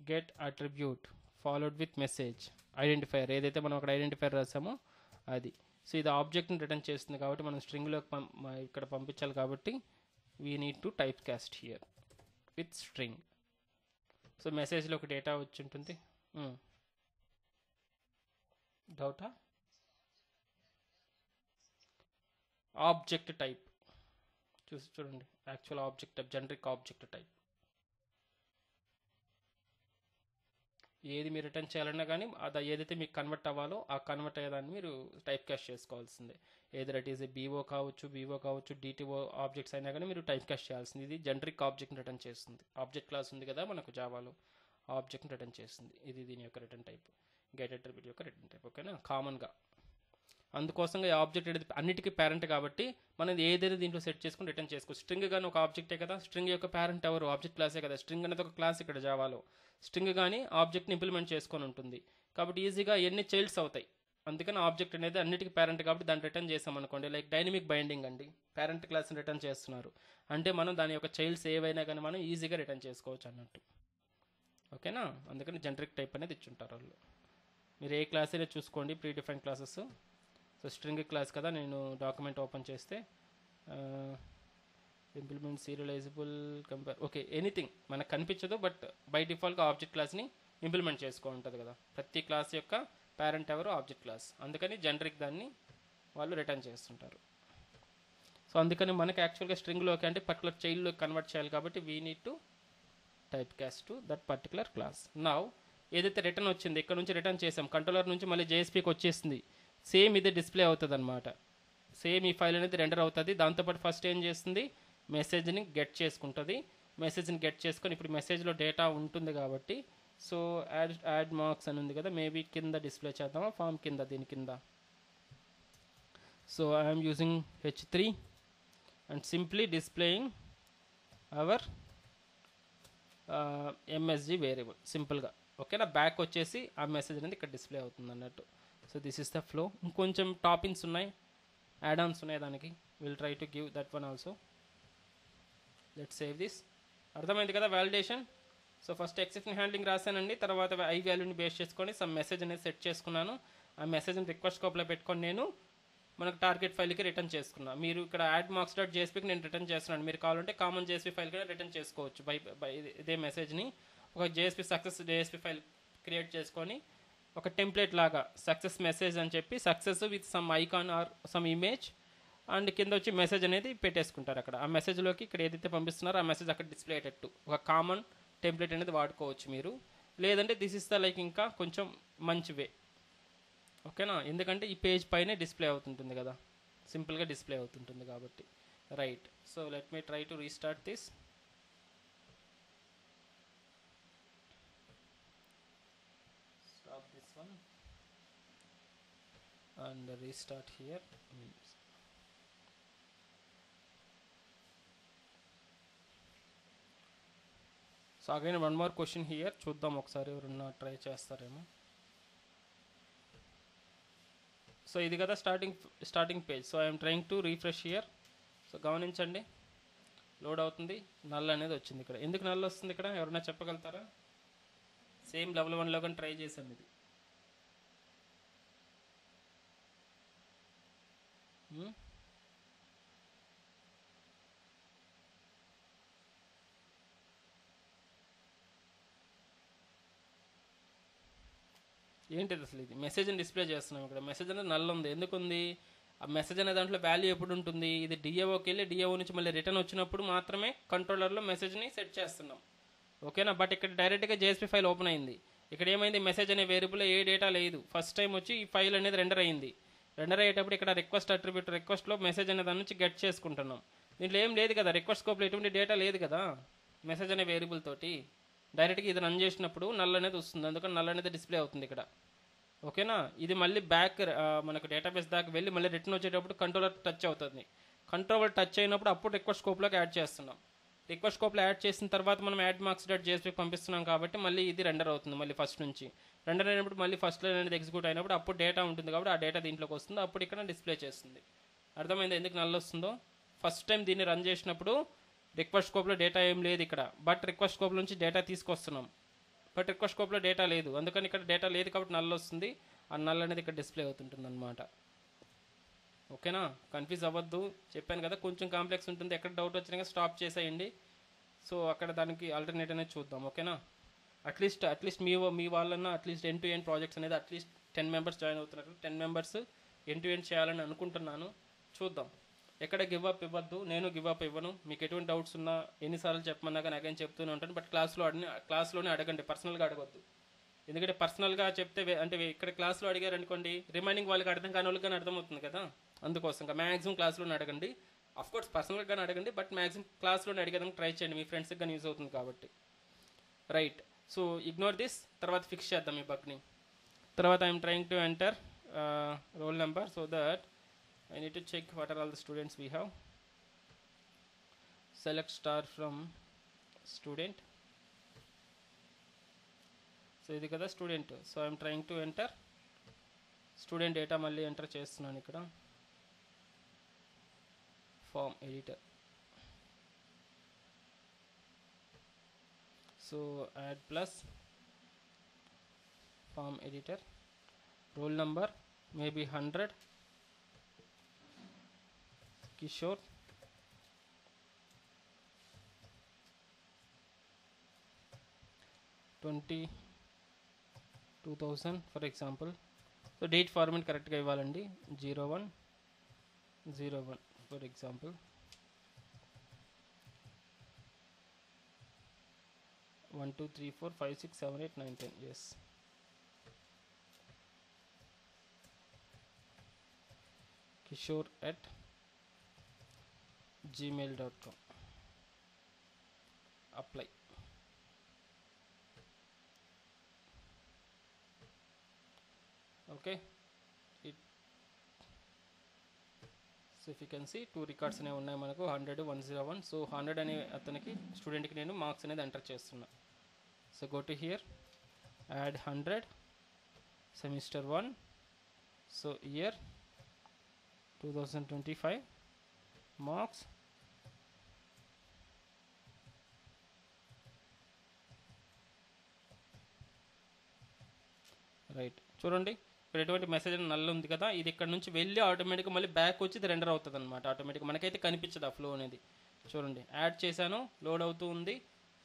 get attribute followed with message identifier. ఏదైతే మనం అక్కడ ఐడెంటిఫైయర్ రాసామో అది. సో ఇది ఆబ్జెక్ట్ని రిటర్న్ చేస్తుంది కాబట్టి మనం స్ట్రింగ్లోకి ఇక్కడ పంపించాలి కాబట్టి we need to type cast here with string. So మెసేజ్లో ఒక డేటా వచ్చి ఉంటుంది. డౌటా? ఆబ్జెక్ట్ టైప్ చూడండి, actual object type, generic object type. ఏది మీరు రిటర్న్ చేయాలన్నా కానీ అది ఏదైతే మీకు కన్వర్ట్ అవ్వాలో ఆ కన్వర్ట్ అయ్యేదాన్ని మీరు టైప్ క్యాస్ట్ చేసుకోవాల్సిందే. ఏదైనా ఇట్ ఈస్ బీఓ కావచ్చు డిటిఓ ఆబ్జెక్ట్స్ అయినా కానీ మీరు టైప్ క్యాస్ట్ చేయాల్సింది. ఇది జనరిక్ ఆబ్జెక్ట్ని రిటర్న్ చేస్తుంది. ఆబ్జెక్ట్ క్లాస్ ఉంది కదా మనకు జావాలో, ఆబ్జెక్ట్ని రిటర్న్ చేస్తుంది. ఇది దీని యొక్క రిటర్న్ టైప్, గెట్ అట్రిబ్యూట్ యొక్క రిటర్న్ టైప్. ఓకేనా, కామన్గా. అందుకోసంగా ఈ ఆబ్జెక్ట్ అనేది అన్నిటికీ పేరెంట్ కాబట్టి మనం ఏదైనా దీంట్లో సెట్ చేసుకుని రిటర్న్ చేసుకోవచ్చు. స్ట్రింగ్ కానీ ఒక ఆబ్జెక్టే కదా, స్ట్రింగ్ యొక్క పేరెంట్ ఎవరు? ఆబ్జెక్ట్ క్లాసే కదా. స్ట్రింగ్ అనేది ఒక క్లాస్ ఇక్కడ జావాలో. స్ట్రింగ్ కానీ ఆబ్జెక్ట్ని ఇంప్లిమెంట్ చేసుకొని ఉంటుంది కాబట్టి ఈజీగా ఎన్ని చైల్డ్స్ అవుతాయి. అందుకని ఆబ్జెక్ట్ అనేది అన్నిటికీ పేరెంట్ కాబట్టి దాన్ని రిటర్న్ చేసామనుకోండి, లైక్ డైనమిక్ బైండింగ్ అండి, పేరెంట్ క్లాస్ని రిటర్న్ చేస్తున్నారు అంటే మనం దాని యొక్క చైల్డ్స్ ఏవైనా కానీ మనం ఈజీగా రిటర్న్ చేసుకోవచ్చు అన్నట్టు. ఓకేనా, అందుకని జనరిక్ టైప్ అనేది ఇచ్చుంటారు వాళ్ళు. మీరు ఏ క్లాస్ అయినా చూసుకోండి, predefine classes. So string class కదా, నేను డాక్యుమెంట్ ఓపెన్ చేస్తే implement serializable compare, okay, anything మనకు కనిపించదు, బట్ బై డిఫాల్ట్గా ఆబ్జెక్ట్ క్లాస్ని ఇంప్లిమెంట్ చేసుకో ఉంటుంది కదా. ప్రతి క్లాస్ యొక్క పేరెంట్ ఎవరు? Object class. అందుకని జనరిక్ దాన్ని వాళ్ళు రిటర్న్ చేస్తుంటారు. సో అందుకని మనకి యాక్చువల్గా స్ట్రింగ్లోకి అంటే పర్టికులర్ చైల్డ్లోకి కన్వర్ట్ చేయాలి కాబట్టి we need to type caste to that particular class. Now ఏదైతే రిటర్న్ వచ్చింది ఇక్కడ నుంచి రిటర్న్ చేసాం, కంట్రోలర్ నుంచి మళ్ళీ జేఎస్పీకి వచ్చేసింది, సేమ్ ఇదే డిస్ప్లే అవుతుంది అనమాట. సేమ్ ఈ ఫైల్ అనేది రెండర్ అవుతుంది. దాంతోపాటు ఫస్ట్ ఏం చేస్తుంది, మెసేజ్ని గెట్ చేసుకుంటుంది. మెసేజ్ని గెట్ చేసుకొని ఇప్పుడు మెసేజ్లో డేటా ఉంటుంది కాబట్టి సో యాడ్ మార్క్స్ అని ఉంది కదా, మేబీ కింద డిస్ప్లే చేద్దామా, ఫామ్ కింద, దీని కింద. So I'm using H3 and simply displaying our MSG variable సింపుల్గా. ఓకేనా, బ్యాక్ వచ్చేసి ఆ మెసేజ్ అనేది ఇక్కడ డిస్ప్లే అవుతుంది అన్నట్టు. So this is the flow. ఇంకొంచెం టాపిన్స్ ఉన్నాయి, యాడ్ ఆన్స్ ఉన్నాయి దానికి, will try to give that one also. Let's save this. అర్థమైంది కదా validation. So first exception handling రాశానండి, తర్వాత ఐ వాల్యూని బేస్ చేసుకొని సమ్ మెసేజ్ అనేది సెట్ చేసుకున్నాను. ఆ మెసేజ్ని రిక్వెస్ట్ స్కోప్లో పెట్టుకొని నేను మనకు టార్గెట్ ఫైల్కి రిటర్న్ చేసుకున్నాను. మీరు ఇక్కడ యాడ్ మార్క్స్ డాట్ జేఎస్పీకి నేను రిటర్న్ చేస్తున్నాను. మీరు కావాలంటే కామన్ జేఎస్పీ ఫైల్ కూడా రిటర్న్ చేసుకోవచ్చు బై ఇదే మెసేజ్ని. ఒక JSP success JSP file create చేసుకొని ఒక టెంప్లెట్ లాగా సక్సెస్ మెసేజ్ అని చెప్పి success with some icon or some image and కింద వచ్చి మెసేజ్ అనేది పెట్టేసుకుంటారు అక్కడ. ఆ మెసేజ్లోకి ఇక్కడ ఏదైతే పంపిస్తున్నారో ఆ మెసేజ్ అక్కడ డిస్ప్లే అయ్యేటట్టు ఒక కామన్ టెంప్లెట్ అనేది వాడుకోవచ్చు మీరు. లేదంటే దిస్ ఇస్ ద లైక్ ఇంకా కొంచెం మంచి వే. ఓకేనా, ఎందుకంటే ఈ పేజ్ పైనే డిస్ప్లే అవుతుంటుంది కదా, సింపుల్గా డిస్ప్లే అవుతుంటుంది కాబట్టి. Right, so let me try to restart this. Stop this one and restart here. So again one more question here, చూద్దాం ఒకసారి ఎవరన్నా ట్రై చేస్తారేమో. సో ఇది కదా starting page. So I'm trying to refresh here. So గమనించండి, load అవుతుంది, null అనేది వచ్చింది ఇక్కడ. ఎందుకు నల్ వస్తుంది ఇక్కడ, ఎవరైనా చెప్పగలుగుతారా? సేమ్ లెవెల్ 1లో కానీ ట్రై చేసాం ఇది. ఏంటిది అసలు, ఇది మెసేజ్ని డిస్ప్లే చేస్తున్నాం ఇక్కడ. మెసేజ్ అనేది నల్ ఉంది, ఎందుకు ఉంది? ఆ మెసేజ్ అనే దాంట్లో వాల్యూ ఎప్పుడు ఉంటుంది, ఇది డిఏఓకి వెళ్ళి డిఏఓ నుంచి మళ్ళీ రిటర్న్ వచ్చినప్పుడు మాత్రమే కంట్రోలర్లో మెసేజ్ని సెట్ చేస్తున్నాం. ఓకేనా, బట్ ఇక్కడ డైరెక్ట్గా జేఎస్పీ ఫైల్ ఓపెన్ అయింది. ఇక్కడ ఏమైంది, మెసేజ్ అనే వేరియబుల్ ఏ డేటా లేదు. ఫస్ట్ టైం వచ్చి ఈ ఫైల్ అనేది రెండర్ అయింది. రెండర్ అయ్యేటప్పుడు ఇక్కడ రిక్వెస్ట్ అట్రిబ్యూట్ రిక్వెస్ట్లో మెసేజ్ అనే దాని నుంచి గెట్ చేసుకుంటున్నాం. దీంట్లో ఏం లేదు కదా, రిక్వెస్ట్ స్కోప్లో ఎటువంటి డేటా లేదు కదా మెసేజ్ అనే వేరియబుల్ తోటి. డైరెక్ట్గా ఇది రన్ చేసినప్పుడు నల్ అనేది వస్తుంది, అందుకని నల్ అనేది డిస్ప్లే అవుతుంది ఇక్కడ. ఓకేనా, ఇది మళ్ళీ బ్యాక్ మనకు డేటాబేస్ దాకా వెళ్ళి మళ్ళీ రిటర్న్ వచ్చేటప్పుడు కంట్రోలర్ టచ్ అవుతుంది. కంట్రోలర్ టచ్ అయినప్పుడు అప్పుడు రిక్వెస్ట్ స్కోప్లోకి యాడ్ చేస్తున్నాం. రిక్వెస్ట్ స్కోప్లో యాడ్ చేసిన తర్వాత మనం యాడ్ మార్క్స్ డాట్ జేఎస్పీకి పంపిస్తున్నాం కాబట్టి మళ్ళీ ఇది రెండర్ అవుతుంది. మళ్ళీ ఫస్ట్ నుంచి రెండర్ అయినప్పుడు మళ్ళీ ఫస్ట్ లైన్ అనేది ఎగ్జిక్యూట్ అయినప్పుడు అప్పుడు డేటా ఉంటుంది కాబట్టి ఆ డేటా దీంట్లోకి వస్తుంది, అప్పుడు ఇక్కడ డిస్ప్లే చేస్తుంది. అర్థమైంది ఎందుకు నల్ వస్తుందో? ఫస్ట్ టైం దీన్ని రన్ చేసినప్పుడు రిక్వెస్ట్ స్కోప్లో డేటా ఏం లేదు ఇక్కడ, బట్ రిక్వెస్ట్ స్కోప్ నుంచి డేటా తీసుకొస్తున్నాం, బట్ రిక్వెస్ట్ స్కోప్లో డేటా లేదు, అందుకని ఇక్కడ డేటా లేదు కాబట్టి నల్ వస్తుంది. ఆ నల్ అనేది ఇక్కడ డిస్ప్లే అవుతుంటుంది అనమాట. ఓకేనా, కన్ఫ్యూజ్ అవ్వద్దు, చెప్పాను కదా కొంచెం కాంప్లెక్స్ ఉంటుంది. ఎక్కడ డౌట్ వచ్చినా స్టాప్ చేసేయండి. సో అక్కడ దానికి ఆల్టర్నేట్ అనేది చూద్దాం. ఓకేనా, అట్లీస్ట్ మీ వాళ్ళన్నా at least end to end projects అనేది అట్లీస్ట్ 10 మెంబర్స్ జాయిన్ అవుతున్నారు. 10 మెంబర్స్ ఎండ్ టు ఎండ్ చేయాలని అనుకుంటున్నాను. చూద్దాం, ఎక్కడ గివ్ అప్ ఇవ్వద్దు, నేను గివ్ అప్ ఇవ్వను. మీకు ఎటువంటి డౌట్స్ ఉన్నా ఎన్నిసార్లు చెప్పమన్నా కానీ అగైన్ చెప్తూనే ఉంటాను. బట్ క్లాస్లోనే అడగండి, పర్సనల్గా అడగొద్దు. ఎందుకంటే పర్సనల్గా చెప్తే అంటే ఇక్కడ క్లాస్లో అడిగారు అనుకోండి, రిమైనింగ్ వాళ్ళకి అర్థం కాని వాళ్ళకి కానీ అర్థమవుతుంది కదా, అందుకోసం మ్యాక్సిమం క్లాస్లోనే అడగండి. అఫ్కోర్స్ పర్సనల్గా కానీ అడగండి, బట్ మ్యాక్సిమం క్లాస్లోనే అడిగేదానికి ట్రై చేయండి, మీ ఫ్రెండ్స్కి కానీ యూజ్ అవుతుంది కాబట్టి. రైట్, సో ఇగ్నోర్ దిస్, తర్వాత ఫిక్స్ చేద్దాం ఈ బగ్ని. తర్వాత I'm trying to enter roll number so that I need to check what are all the students we have. Select star from student. So ఇది కదా student. So I'm trying to enter student data, మళ్ళీ enter చేస్తున్నాను ఇక్కడ. Form editor. So add plus form editor. roll number maybe 100, Kishore, 2000 for example. So date format correct గా ఇవ్వాలండి 0101 for example. 1 2 3 4 5 6 7 8 9 10. Yes, Kishore at gmail.com. Apply. Okay, so if you can see 2 records అనేవి ఉన్నాయి మనకు 100 101. So 100 అనే అతనికి స్టూడెంట్కి నేను marks అనేది ఎంటర్ చేస్తున్నా. So go to hear, add 100, semester 1, so year 2025, marks right. చూడండి ఇక్కడ ఎటువంటి మెసేజ్ నల్ల ఉంది కదా, ఇది ఇక్కడ నుంచి వెళ్ళి ఆటోమేటిక్గా మళ్ళీ బ్యాక్ వచ్చి ఇది రెండర్ అవుతుంది అనమాట. ఆటోమేటిక్గా మనకైతే కనిపించదు ఆ ఫ్లో అనేది. చూడండి యాడ్ చేశాను, లోడ్ అవుతూ ఉంది,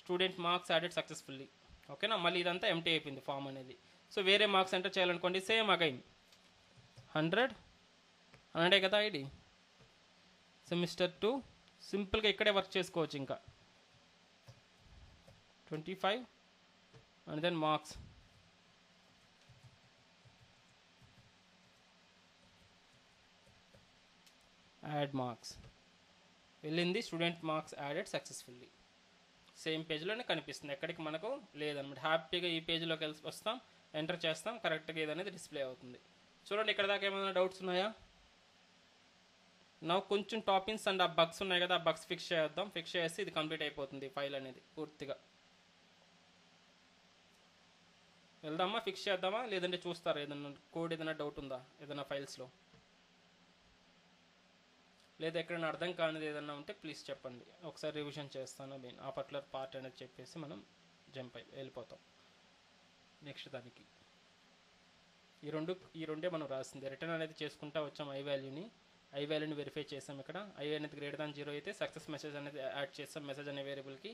స్టూడెంట్ మార్క్స్ యాడెడ్ సక్సెస్ఫుల్లీ. ఓకేనా, మళ్ళీ ఇదంతా ఎంటీ అయిపోయింది ఫామ్ అనేది. సో వేరే మార్క్స్ ఎంటర్ చేయాలనుకోండి, సేమ్ అగైన్ 100 అనంటే కదా ఐడి, సెమిస్టర్ 2 సింపుల్గా ఇక్కడే వర్క్ చేసుకోవచ్చు. ఇంకా 25 and then marks, add marks వెళ్ళింది, student marks added successfully. Same పేజ్లోనే కనిపిస్తుంది, ఎక్కడికి మనకు లేదనమాట. హ్యాపీగా ఈ పేజ్లోకి వెళ్ళి వస్తాం, ఎంటర్ చేస్తాం, కరెక్ట్గా ఇది అనేది డిస్ప్లే అవుతుంది. చూడండి ఇక్కడ దాకా ఏమైనా డౌట్స్ ఉన్నాయా? నా కొంచెం టాపిక్స్ అండ్ ఆ బగ్స్ ఉన్నాయి కదా, ఆ బగ్స్ ఫిక్స్ చేద్దాం. ఫిక్స్ చేసి ఇది కంప్లీట్ అయిపోతుంది ఫైల్ అనేది పూర్తిగా. వెళ్దామా, ఫిక్స్ చేద్దామా, లేదంటే చూస్తారా ఏదన్నా కోడ్ ఏదైనా డౌట్ ఉందా ఏదైనా ఫైల్స్లో, లేదా ఎక్కడైనా అర్థం కానిది ఏదన్నా ఉంటే ప్లీజ్ చెప్పండి, ఒకసారి రివిజన్ చేస్తాను. ఆ పర్టికులర్ పార్ట్ అనేది చెప్పేసి మనం జంప్ అయి వెళ్ళిపోతాం నెక్స్ట్ దానికి. ఈ రెండే మనం రాసింది. రిటర్న్ అనేది చేసుకుంటా వచ్చాం. ఐ వాల్యూని వెరిఫై చేసాం. ఇక్కడ ఐ అనేది >0 అయితే సక్సెస్ మెసేజ్ అనేది యాడ్ చేస్తాం మెసేజ్ అనే వేరియబుల్కి.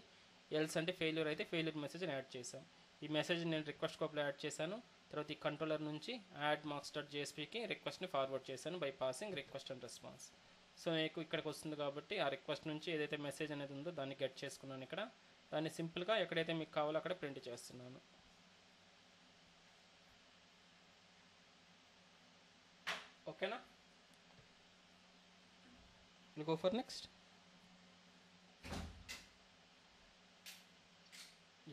ఎల్స్ అంటే ఫెయిల్యూర్ అయితే ఫెయిల్యూర్ మెసేజ్ని యాడ్ చేసాం. ఈ మెసేజ్ నేను రిక్వెస్ట్ స్కోప్లో యాడ్ చేశాను. తర్వాత ఈ కంట్రోలర్ నుంచి యాడ్ marks.jsp కి రిక్వెస్ట్ని ఫార్వర్డ్ చేశాను by passing request and response. So మీకు ఇక్కడికి వస్తుంది కాబట్టి ఆ రిక్వెస్ట్ నుంచి ఏదైతే మెసేజ్ అనేది ఉందో దాన్ని గెట్ చేసుకున్నాను. ఇక్కడ దాన్ని సింపుల్గా ఎక్కడైతే మీకు కావాలో అక్కడ ప్రింట్ చేస్తున్నాను. ఓకేనా, go for next.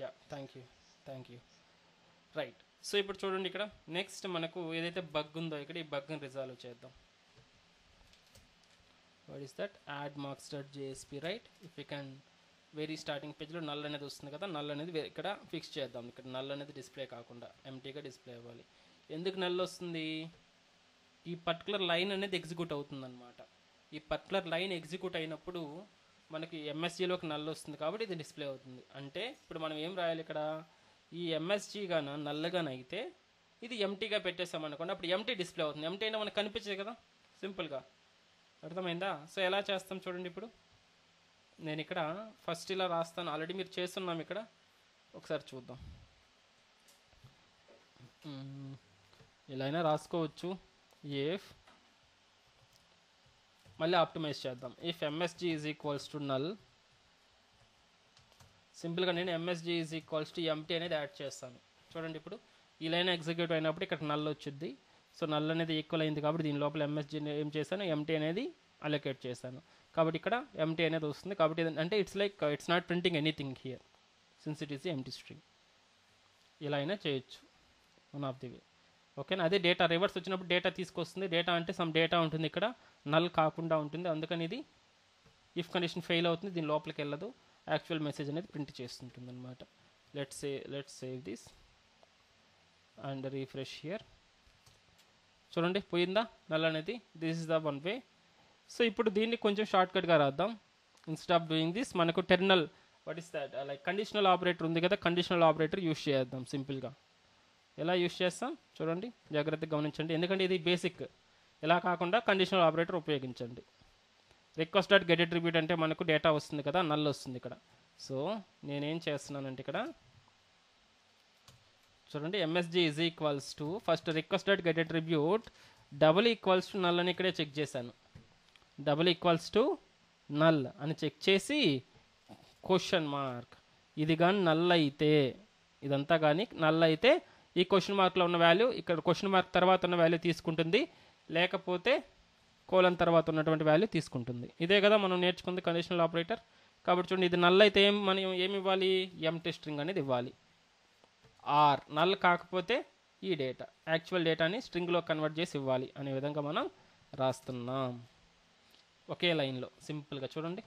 Yeah, thank you. Right, so ఇప్పుడు చూడండి ఇక్కడ నెక్స్ట్ మనకు ఏదైతే బగ్ ఉందో ఇక్కడ ఈ బగ్ని రిజాల్వ్ చేద్దాం. What is that, add marks.jsp, right. If you can very starting పేజ్లో నల్ అనేది వస్తుంది కదా, నల్ అనేది ఇక్కడ ఫిక్స్ చేద్దాం. ఇక్కడ నల్ అనేది డిస్ప్లే కాకుండా ఎంటీగా డిస్ప్లే అవ్వాలి. ఎందుకు నల్ వస్తుంది, ఈ పర్టికులర్ లైన్ అనేది ఎగ్జిక్యూట్ అవుతుంది అనమాట. ఈ పర్టికులర్ లైన్ ఎగ్జిక్యూట్ అయినప్పుడు మనకి ఎంఎస్జీలోకి నల్ వస్తుంది కాబట్టి ఇది డిస్ప్లే అవుతుంది. అంటే ఇప్పుడు మనం ఏం రాయాలి ఇక్కడ, ఈ ఎంఎస్జీ గాన నల్లగానైతే ఇది ఎంటీగా పెట్టేసామనుకోండి, అప్పుడు ఎంటీ డిస్ప్లే అవుతుంది. ఎంటీ అయినా మనకు కనిపించదు కదా సింపుల్గా, అర్థమైందా? సో ఎలా చేస్తాం చూడండి. ఇప్పుడు నేను ఇక్కడ ఫస్ట్ ఇలా రాస్తాను, ఆల్రెడీ మీరు చేస్తున్నాం. ఇక్కడ ఒకసారి చూద్దాం, ఇలా అయినా రాసుకోవచ్చు. ఇఫ్ మళ్ళీ ఆప్టిమైజ్ చేద్దాం. If MSG is equals to null, సింపుల్గా నేను MSG is equals to empty అనేది యాడ్ చేస్తాను. చూడండి ఇప్పుడు ఈ లైన్ ఎగ్జిక్యూట్ అయినప్పుడు ఇక్కడ నల్ వచ్చింది. సో నల్ అనేది ఈక్వల్ అయింది కాబట్టి దీని లోపల ఎంఎస్జీ ఏం చేశాను, ఎంటీ అనేది అలొకేట్ చేశాను కాబట్టి ఇక్కడ ఎంటీ అనేది వస్తుంది. కాబట్టి అంటే it's not printing anything here since it is empty string. ఇలా అయినా చేయొచ్చు, వన్ ఆఫ్ ది వే. ఓకేనా, అదే డేటా రివర్స్ వచ్చినప్పుడు డేటా తీసుకొస్తుంది. డేటా అంటే సమ్ డేటా ఉంటుంది, ఇక్కడ నల్ కాకుండా ఉంటుంది. అందుకని ఇది ఇఫ్ కండిషన్ ఫెయిల్ అవుతుంది, దీని లోపలికి వెళ్ళదు, యాక్చువల్ మెసేజ్ అనేది ప్రింట్ చేస్తుంటుంది అనమాట. Let's save this and refresh here. చూడండి పోయిందా నల్ అనేది, this is the one way. So ఇప్పుడు దీన్ని కొంచెం షార్ట్కట్గా రాద్దాం. ఇన్స్టెడ్ ఆఫ్ డూయింగ్ దిస్ మనకు terminal what is that like conditional operator ఉంది కదా, కండిషనల్ ఆపరేటర్ యూస్ చేద్దాం సింపుల్గా. ఎలా యూస్ చేస్తాం చూడండి, జాగ్రత్తగా గమనించండి, ఎందుకంటే ఇది బేసిక్. ఇలా కాకుండా కండిషనల్ ఆపరేటర్ ఉపయోగించండి. రిక్వెస్ట్ డాట్ గెట్ అట్రిబ్యూట్ అంటే మనకు డేటా వస్తుంది కదా, నల్ వస్తుంది ఇక్కడ. సో నేనేం చేస్తున్నానంటే ఇక్కడ చూడండి, MSG is equals to first request dot get attribute double equals to null అని ఇక్కడే చెక్ చేశాను. డబుల్ ఈక్వల్స్ టు నల్ అని చెక్ చేసి క్వశ్చన్ మార్క్, ఇది కానీ నల్ అయితే, ఇదంతా కానీ నల్ అయితే ఈ క్వశ్చన్ మార్క్లో ఉన్న వాల్యూ ఇక్కడ క్వశ్చన్ మార్క్ తర్వాత ఉన్న వాల్యూ తీసుకుంటుంది, లేకపోతే కోలన్ తర్వాత ఉన్నటువంటి వాల్యూ తీసుకుంటుంది. ఇదే కదా మనం నేర్చుకుంది కండిషనల్ ఆపరేటర్. కాబట్టి చూడండి, ఇది నల్ అయితే మనం ఏమి ఇవ్వాలి, ఎంప్టీ స్ట్రింగ్ అనేది ఇవ్వాలి. ఆర్ నల్ కాకపోతే ఈ డేటా యాక్చువల్ డేటాని స్ట్రింగ్లో కన్వర్ట్ చేసి ఇవ్వాలి అనే విధంగా మనం రాస్తున్నాం. ఒకే లైన్లో సింపుల్గా చూడండి,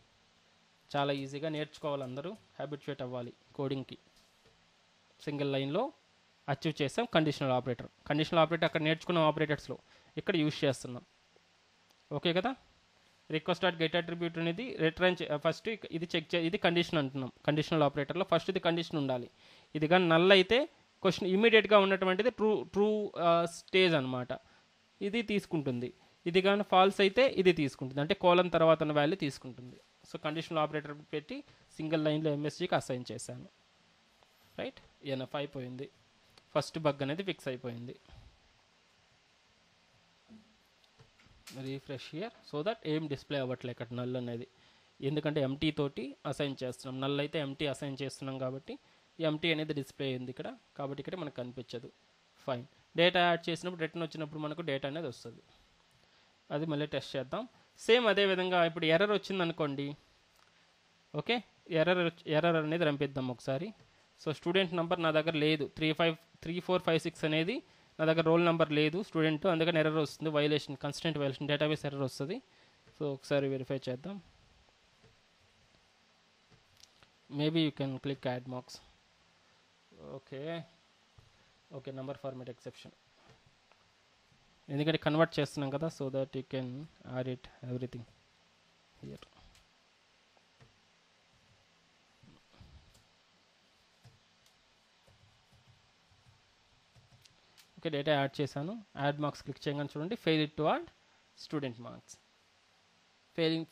చాలా ఈజీగా నేర్చుకోవాలి, అందరూ హ్యాబిట్యుయేట్ అవ్వాలి కోడింగ్కి. సింగిల్ లైన్లో అచీవ్ చేసాం కండిషనల్ ఆపరేటర్. కండిషనల్ ఆపరేటర్ అక్కడ నేర్చుకున్న ఆపరేటర్స్లో ఇక్కడ యూజ్ చేస్తున్నాం. ఓకే కదా. రిక్వెస్ట్ డాట్ గెట్ అట్రిబ్యూట్ అనేది రిటర్న్ ఫస్ట్ ఇది చెక్ ఇది కండిషన్ అంటున్నాం. కండిషనల్ ఆపరేటర్లో ఫస్ట్ ఇది కండిషన్ ఉండాలి. ఇది కానీ నల్ అయితే క్వశ్చన్ ఇమీడియట్గా ఉన్నటువంటిది ట్రూ స్టేజ్ అనమాట, ఇది తీసుకుంటుంది. ఇది కానీ ఫాల్స్ అయితే ఇది తీసుకుంటుంది, అంటే కోలన్ తర్వాత ఉన్న వాల్యూ తీసుకుంటుంది. సో కండిషనల్ ఆపరేటర్ పెట్టి సింగిల్ లైన్లో ఎంఎస్జీకి అసైన్ చేశాను. రైట్, ఎనఫ్ అయిపోయింది, ఫస్ట్ బగ్ అనేది ఫిక్స్ అయిపోయింది. రీఫ్రెష్ హియర్ సో దట్ ఏం డిస్ప్లే అవ్వట్లే ఇక్కడ నల్ అనేది, ఎందుకంటే ఎంటీ తోటి అసైన్ చేస్తున్నాం. నల్ అయితే ఎంటీ అసైన్ చేస్తున్నాం కాబట్టి ఎంటీ అనేది డిస్ప్లే అయింది ఇక్కడ, కాబట్టి ఇక్కడ మనకు కనిపించదు. ఫైన్, డేటా యాడ్ చేసినప్పుడు రిటర్న్ వచ్చినప్పుడు మనకు డేటా అనేది వస్తుంది. అది మళ్ళీ టెస్ట్ చేద్దాం. సేమ్ అదే విధంగా ఇప్పుడు ఎర్రర్ వచ్చింది అనుకోండి. ఓకే, ఎర్రర్ అనేది రంపిద్దాం ఒకసారి. సో స్టూడెంట్ నెంబర్ నా దగ్గర లేదు, 3456 అనేది నా దగ్గర రోల్ నెంబర్ లేదు స్టూడెంట్, అందుకని ఎర్రర్ వస్తుంది, violation constant violation database error వస్తుంది. సో ఒకసారి వెరిఫై చేద్దాం. Maybe you can click add marks. Okay number format exception, ఎందుకంటే కన్వర్ట్ చేస్తున్నాం కదా, so that you can add it everything here. Okay, data add చేశాను. Add marks click చేయగానే చూడండి, fail to add student marks,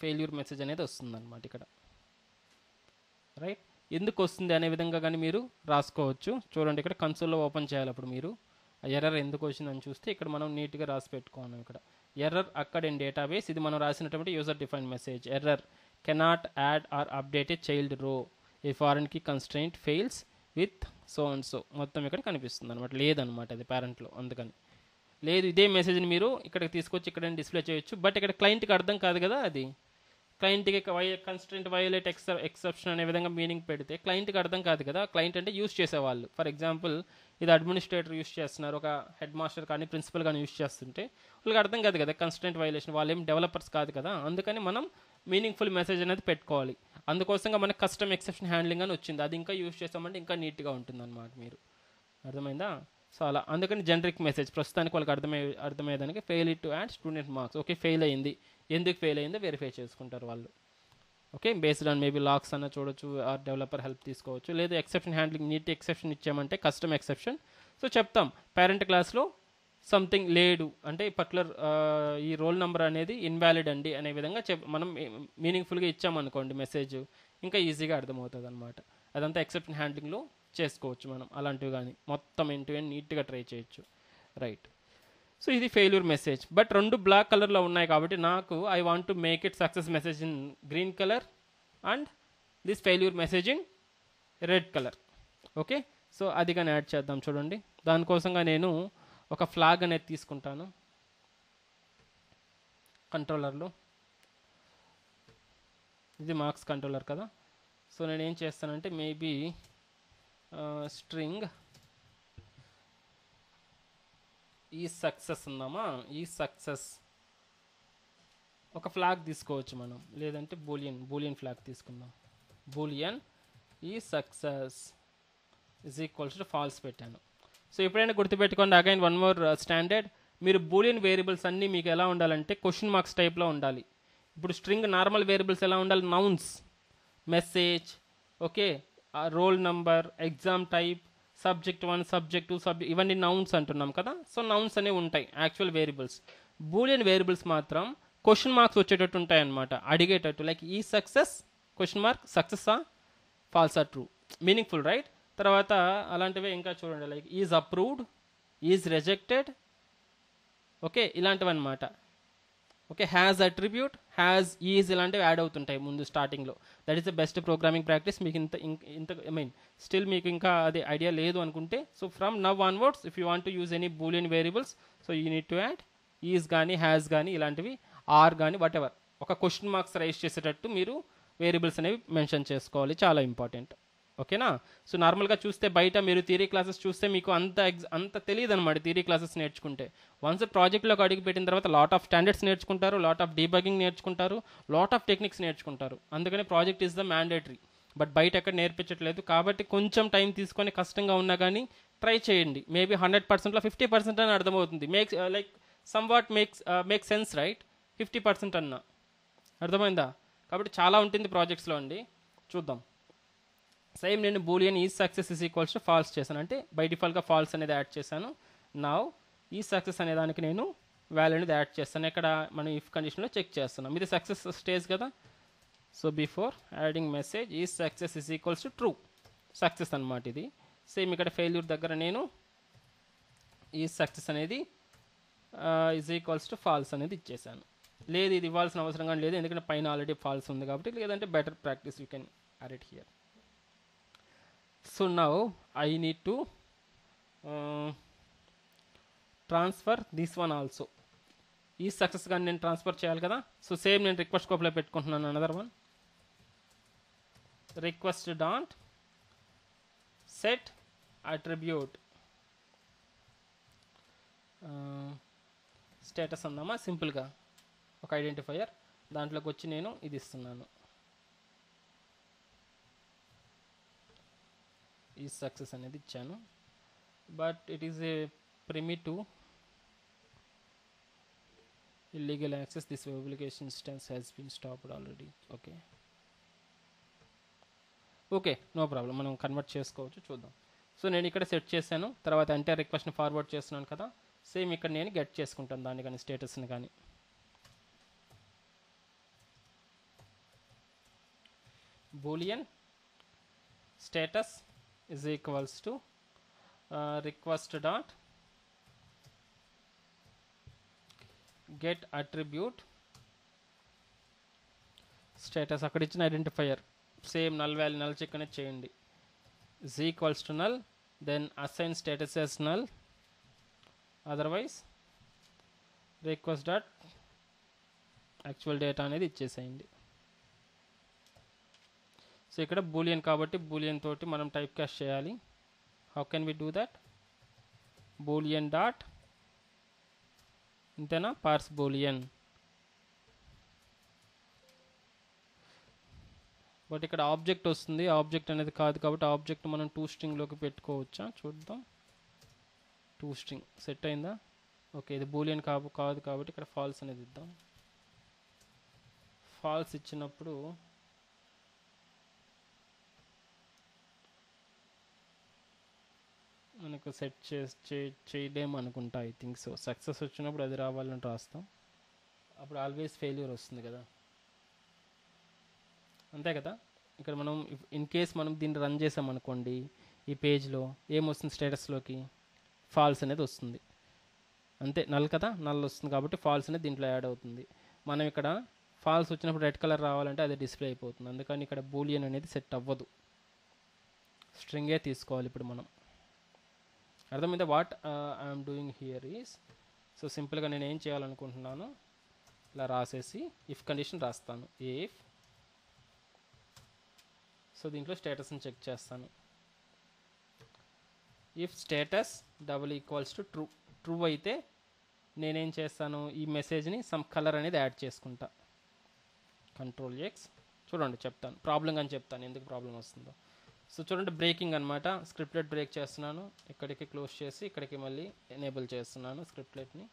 failure message అనేది వస్తుంది అనమాట ఇక్కడ. రైట్, ఎందుకు వస్తుంది అనే విధంగా కానీ మీరు రాసుకోవచ్చు. చూడండి, ఇక్కడ కన్సోల్లో ఓపెన్ చేయాలి. అప్పుడు మీరు ఎర్రర్ ఎందుకు వచ్చిందని చూస్తే ఇక్కడ మనం నీట్గా రాసి పెట్టుకోవాలి. ఇక్కడ ఎర్రర్ అక్కడ ఇన్ డేటాబేస్, ఇది మనం రాసినటువంటి user define message. Error cannot add or update a child row, a foreign key constraint fails with so and so, మొత్తం ఇక్కడ కనిపిస్తుంది అనమాట. లేదనమాట అది పేరెంట్లో, అందుకని లేదు. ఇదే మెసేజ్ని మీరు ఇక్కడికి తీసుకొచ్చి ఇక్కడ డిస్ప్లే చేయొచ్చు, బట్ ఇక్కడ క్లయింట్కి అర్థం కాదు కదా. అది క్లయింట్కి కన్స్ట్రెంట్ వైలేట్ ఎక్సెప్షన్ అనే విధంగా మీనింగ్ పెడితే క్లయింట్కి అర్థం కాదు కదా. క్లయింట్ అంటే యూస్ చేసేవాళ్ళు. ఫర్ ఎగ్జాంపుల్ ఇది అడ్మినిస్ట్రేటర్ యూస్ చేస్తున్నారు, ఒక హెడ్ మాస్టర్ కానీ ప్రిన్సిపల్ కానీ యూస్ చేస్తుంటే వాళ్ళకి అర్థం కాదు కదా కన్స్ట్రెంట్ వైలేషన్, వాళ్ళు ఏం డెవలపర్స్ కాదు కదా. అందుకని మనం మీనింగ్ఫుల్ మెసేజ్ అనేది పెట్టుకోవాలి. అందుకోసంగా మనకు కస్టమ్ ఎక్సెప్షన్ హ్యాండ్లింగ్ అని వచ్చింది, అది ఇంకా యూస్ చేస్తామంటే ఇంకా నీట్గా ఉంటుంది అనమాట. మీరు అర్థమైందా? సో అలా, అందుకని జనరిక్ మెసేజ్ ప్రస్తుతానికి వాళ్ళకి అర్థమయ్యేదానికి fail to add student marks. Okay, fail అయింది, ఎందుకు ఫెయిల్ అయిందో వెరిఫై చేసుకుంటారు వాళ్ళు. Okay, based on maybe logs అన్న చూడొచ్చు, ఆర్ డెవలపర్ హెల్ప్ తీసుకోవచ్చు. లేదు ఎక్సెప్షన్ హ్యాండ్లింగ్ నీట్ ఎక్సెప్షన్ ఇచ్చామంటే కస్టమ్ ఎక్సెప్షన్. సో చెప్తాం పేరెంట్ క్లాస్లో సంథింగ్ లేడు అంటే పర్టికులర్ ఈ రోల్ నెంబర్ అనేది ఇన్వాలిడ్ అండి అనే విధంగా మనం మీనింగ్ఫుల్గా ఇచ్చామనుకోండి మెసేజ్, ఇంకా ఈజీగా అర్థమవుతుంది అనమాట. అదంతా ఎక్సెప్షన్ హ్యాండ్లింగ్లో చేసుకోవచ్చు మనం అలాంటివి, కానీ మొత్తం ఎండ్ టు ఎండ్ నీట్గా ట్రై చేయొచ్చు. రైట్, సో ఇది ఫెయిల్యూర్ మెసేజ్, బట్ రెండు బ్లాక్ కలర్లో ఉన్నాయి కాబట్టి నాకు I want to make it success message in green colour and this failure message in red colour. Okay, so అది కానీ యాడ్ చేద్దాం. చూడండి, దానికోసంగా నేను ఒక ఫ్లాగ్ అనేది తీసుకుంటాను కంట్రోలర్లో. ఇది మార్క్స్ కంట్రోలర్ కదా. సో నేను ఏం చేస్తానంటే మేబీ స్ట్రింగ్ ఈ సక్సెస్ ఉందామా, ఈ సక్సెస్ ఒక ఫ్లాగ్ తీసుకోవచ్చు మనం, లేదంటే బూలియన్ ఫ్లాగ్ తీసుకుందాం. బూలియన్ ఈ success is equals to falls పెట్టాను. సో ఎప్పుడైనా గుర్తుపెట్టుకోండి, అగైన్ వన్ మోర్ స్టాండర్డ్, మీరు బూలియన్ వేరియబుల్స్ అన్నీ మీకు ఎలా ఉండాలంటే క్వశ్చన్ మార్క్స్ టైప్లో ఉండాలి. ఇప్పుడు స్ట్రింగ్ నార్మల్ వేరియబుల్స్ ఎలా ఉండాలి, nouns, message, okay, roll number, exam type, subject 1 subject 2 ఇవన్నీ నౌన్స్ అంటున్నాం కదా. సో నౌన్స్ అనేవి ఉంటాయి యాక్చువల్ వేరియబుల్స్. బూలియన్ వేరియబుల్స్ మాత్రం క్వశ్చన్ మార్క్స్ వచ్చేటట్టు ఉంటాయి అన్నమాట, అడిగేటట్టు. లైక్ ఈ సక్సెస్ క్వశ్చన్ మార్క్, సక్సెస్సా ఫాల్సా ట్రూ, మీనింగ్ఫుల్ రైట్. తర్వాత అలాంటివే ఇంకా చూడండి, like is approved, is rejected, okay ఇలాంటివి అనమాట. Okay has attribute, has, is ఇలాంటివి యాడ్ అవుతుంటాయి ముందు స్టార్టింగ్లో. That is the best programming practice. మీకు ఇంత ఐ మీన్ స్టిల్ మీకు ఇంకా అది ఐడియా లేదు అనుకుంటే, so from now onwards if you want to use any Boolean variables, so you need to add is కానీ హ్యాజ్ కానీ ఇలాంటివి, ఆర్ కానీ వాట్ ఎవర్, ఒక క్వశ్చన్ మార్క్స్ రైజ్ చేసేటట్టు మీరు వేరియబుల్స్ అనేవి మెన్షన్ చేసుకోవాలి, చాలా ఇంపార్టెంట్. ఓకేనా. సో నార్మల్గా చూస్తే బయట మీరు థియరీ క్లాసెస్ చూస్తే మీకు అంత తెలియదు అనమాట థియరీ క్లాసెస్ నేర్చుకుంటే. వన్స్ ప్రాజెక్ట్లోకి అడిగి పెట్టిన తర్వాత లాట్ ఆఫ్ స్టాండర్డ్స్ నేర్చుకుంటారు, లాట్ ఆఫ్ డీబగింగ్ నేర్చుకుంటారు, లాట్ ఆఫ్ టెక్నిక్స్ నేర్చుకుంటారు. అందుకని project is the mandatory, but బయట ఎక్కడ నేర్పించట్లేదు. కాబట్టి కొంచెం టైం తీసుకొని కష్టంగా ఉన్నా కానీ ట్రై చేయండి. మేబీ 100%లో 50% అని అర్థమవుతుంది. Makes like some what make sense right. 50% అన్నా అర్థమైందా. కాబట్టి చాలా ఉంటుంది ప్రాజెక్ట్స్లో అండి. చూద్దాం. సేమ్ నేను Boolean is success is equals to falls చేశాను, అంటే బై డిఫాల్ట్గా ఫాల్స్ అనేది యాడ్ చేశాను. నౌ ఈ సక్సెస్ అనే దానికి నేను వాల్యూ అనేది యాడ్ చేస్తాను. ఇక్కడ మనం ఇఫ్ కండిషన్లో చెక్ చేస్తున్నాం. ఇది సక్సెస్ స్టేజ్ కదా. So before adding message is success is equals to true, success అనమాట ఇది. సేమ్ ఇక్కడ ఫెయిల్యూర్ దగ్గర నేను ఈ సక్సెస్ అనేది ఈజ్ ఈక్వల్స్ టు ఫాల్స్ అనేది ఇచ్చేసాను. లేదు ఇది ఇవ్వాల్సిన అవసరం కానీ లేదు, ఎందుకంటే పైన ఆల్రెడీ ఫాల్స్ ఉంది కాబట్టి. లేదంటే better practice you can add it here. So now I need to transfer this one also. ఈ సక్సెస్ కానీ నేను ట్రాన్స్ఫర్ చేయాలి కదా. సో సేమ్ నేను రిక్వెస్ట్ స్కోప్లో పెట్టుకుంటున్నాను. Another one request dot set attribute status అందామా సింపుల్గా, ఒక ఐడెంటిఫైయర్. దాంట్లోకి వచ్చి నేను ఇది ఇస్తున్నాను, ఈ సక్సెస్ అనేది ఇచ్చాను. But it is a primitive illegal access, this web application instance has been stopped already. Okay no problem, మనం కన్వర్ట్ చేసుకోవచ్చు. చూద్దాం. సో నేను ఇక్కడ సెట్ చేశాను. తర్వాత అంటే రిక్వెస్ట్ని ఫార్వర్డ్ చేస్తున్నాను కదా. సేమ్ ఇక్కడ నేను గెట్ చేసుకుంటాను దాన్ని కానీ స్టేటస్ని కానీ. Boolean status is equals to request dot get attribute status. అక్కడ ఇచ్చిన identifier same null value null check అనేది చేయండి. is equals to null, then assign status as null, otherwise request dot actual data అనేది ఇచ్చేసేయండి. సో ఇక్కడ Boolean కాబట్టి boolean తోటి మనం టైప్ కాస్ట్ చేయాలి. How can we do that? Boolean dot ఇంతేనా, పార్స్ బూలియన్. బట్ ఇక్కడ ఆబ్జెక్ట్ వస్తుంది, ఆబ్జెక్ట్ అనేది కాదు కాబట్టి ఆబ్జెక్ట్ మనం టూ స్ట్రింగ్లోకి పెట్టుకోవచ్చా చూద్దాం. టూ స్ట్రింగ్ సెట్ అయిందా? ఓకే ఇది బూలియన్ కాదు కాబట్టి ఇక్కడ ఫాల్స్ అనేది ఇద్దాం. ఫాల్స్ ఇచ్చినప్పుడు మనకు సెట్ చేయలేము అనుకుంటా, ఐ థింక్ సో. సక్సెస్ వచ్చినప్పుడు అది రావాలని రాస్తాం, అప్పుడు ఆల్వేస్ ఫెయిల్యూర్ వస్తుంది కదా, అంతే కదా. ఇక్కడ మనం ఇన్ కేస్ మనం దీన్ని రన్ చేసామనుకోండి, ఈ పేజ్లో ఏమొస్తుంది స్టేటస్లోకి ఫాల్స్ అనేది వస్తుంది, అంతే. నల్ కదా, నల్ వస్తుంది కాబట్టి ఫాల్స్ అనేది దీంట్లో యాడ్ అవుతుంది. మనం ఇక్కడ ఫాల్స్ వచ్చినప్పుడు రెడ్ కలర్ రావాలంటే అది డిస్ప్లే అయిపోతుంది, అందుకని ఇక్కడ బూలియన్ అనేది సెట్ అవ్వదు, స్ట్రింగే తీసుకోవాలి ఇప్పుడు మనం. అర్థమైందా? What I'm doing here is, so సింపుల్గా నేను ఏం చేయాలనుకుంటున్నాను, ఇలా రాసేసి ఇఫ్ కండిషన్ రాస్తాను. ఇఫ్, సో దీంట్లో స్టేటస్ని చెక్ చేస్తాను. If status double equals to true, true అయితే నేనేం చేస్తాను, ఈ మెసేజ్ని సమ్ కలర్ అనేది యాడ్ చేసుకుంటా. కంట్రోల్ ఎక్స్, చూడండి చెప్తాను ప్రాబ్లం అని చెప్తాను, ఎందుకు ప్రాబ్లం వస్తుందో. సో చూడండి బ్రేకింగ్ అనమాట, స్క్రిప్ట్లెట్ బ్రేక్ చేస్తున్నాను, ఇక్కడికి క్లోజ్ చేసి ఇక్కడికి మళ్ళీ ఎనేబుల్ చేస్తున్నాను స్క్రిప్ట్లెట్ని.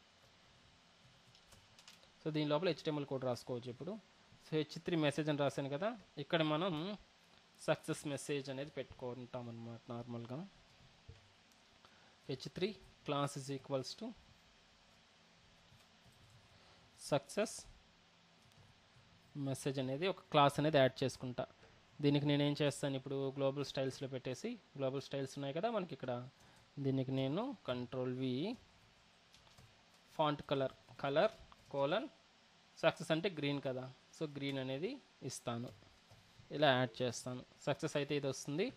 సో దీని లోపల HTML కోడ్ రాసుకోవచ్చు ఇప్పుడు. సో H3 మెసేజ్ అని రాశాను కదా, ఇక్కడ మనం సక్సెస్ మెసేజ్ అనేది పెట్టుకుంటాం అనమాట నార్మల్గా. h3 class is equals to success message అనేది ఒక క్లాస్ అనేది యాడ్ చేసుకుంటా. దీనికి నేను ఏం చేస్తాను ఇప్పుడు గ్లోబల్ స్టైల్స్లో పెట్టేసి, గ్లోబల్ స్టైల్స్ ఉన్నాయి కదా మనకి ఇక్కడ, దీనికి నేను Ctrl+V font colour colon success అంటే గ్రీన్ కదా, సో గ్రీన్ అనేది ఇస్తాను, ఇలా యాడ్ చేస్తాను. సక్సెస్ అయితే ఇది వస్తుంది.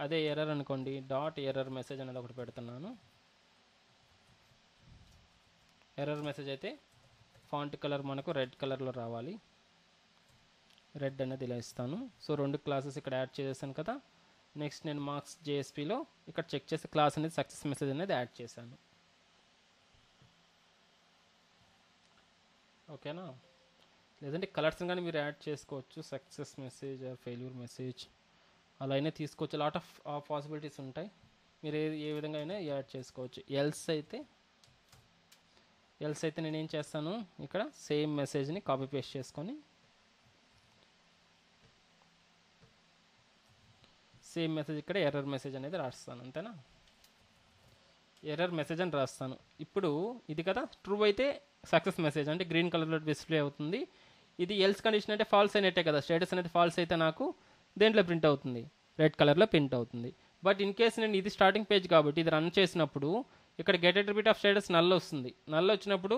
అదే ఎర్రర్ అనుకోండి, డాట్ ఎర్రర్ మెసేజ్ అనేది ఒకటి పెడుతున్నాను. ఎర్రర్ మెసేజ్ అయితే ఫాంట్ కలర్ మనకు రెడ్ కలర్లో రావాలి, రెడ్ అనేది ఇలా ఇస్తాను. సో 2 క్లాసెస్ ఇక్కడ యాడ్ చేసాను కదా. నెక్స్ట్ నేను మార్క్స్ జేఎస్పీలో ఇక్కడ చెక్ చేసే క్లాస్ అనేది సక్సెస్ మెసేజ్ అనేది యాడ్ చేశాను. ఓకేనా? లేదంటే కలర్స్ కానీ మీరు యాడ్ చేసుకోవచ్చు, success message or failure message అలా అయినా తీసుకోవచ్చు. లాట్ ఆఫ్ పాసిబిలిటీస్ ఉంటాయి, మీరు ఏ విధంగా అయినా యాడ్ చేసుకోవచ్చు. ఎల్స్ అయితే నేను ఏం చేస్తాను, ఇక్కడ సేమ్ మెసేజ్ని కాపీ పేస్ట్ చేసుకొని సేమ్ మెసేజ్ ఇక్కడ ఎర్రర్ మెసేజ్ అనేది రాస్తాను, అంతేనా? ఎర్రర్ మెసేజ్ అని రాస్తాను. ఇప్పుడు ఇది కదా ట్రూ అయితే సక్సెస్ మెసేజ్ అంటే గ్రీన్ కలర్లో డిస్ప్లే అవుతుంది. ఇది ఎల్స్ కండిషన్ అంటే ఫాల్స్ అయినట్టే కదా, స్టేటస్ అనేది ఫాల్స్ అయితే నాకు దేంట్లో ప్రింట్ అవుతుంది, రెడ్ కలర్లో ప్రింట్ అవుతుంది. బట్ ఇన్ కేస్ నేను ఇది స్టార్టింగ్ పేజ్ కాబట్టి ఇది రన్ చేసినప్పుడు ఇక్కడ get attribute of status null వస్తుంది. నల్ వచ్చినప్పుడు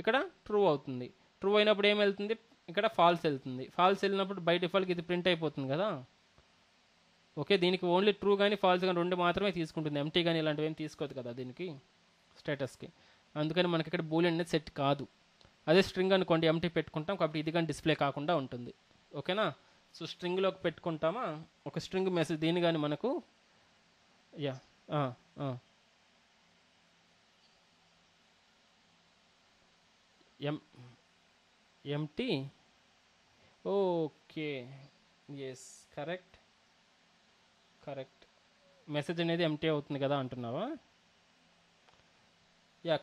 ఇక్కడ ట్రూ అవుతుంది. ట్రూ అయినప్పుడు ఏం వెళ్తుంది, ఇక్కడ ఫాల్స్ వెళ్తుంది. ఫాల్స్ వెళ్ళినప్పుడు బై డిఫాల్ట్కి ఇది ప్రింట్ అయిపోతుంది కదా. ఓకే, దీనికి ఓన్లీ ట్రూ కానీ ఫాల్స్ కానీ 2 మాత్రమే తీసుకుంటుంది, ఎంటీ కానీ ఇలాంటివి ఏం తీసుకోదు కదా దీనికి స్టేటస్కి. అందుకని మనకి ఇక్కడ బూలియన్ అనేది సెట్ కాదు. అదే స్ట్రింగ్ అనుకోండి, ఎంటీ పెట్టుకుంటాం కాబట్టి ఇది కానీ డిస్ప్లే కాకుండా ఉంటుంది. ఓకేనా? సో స్ట్రింగ్లోకి పెట్టుకుంటామా, ఒక స్ట్రింగ్ మెసేజ్ దీని కానీ మనకు empty. Okay, yes, correct message అనేది ఎంటీ అవుతుంది కదా అంటున్నావా?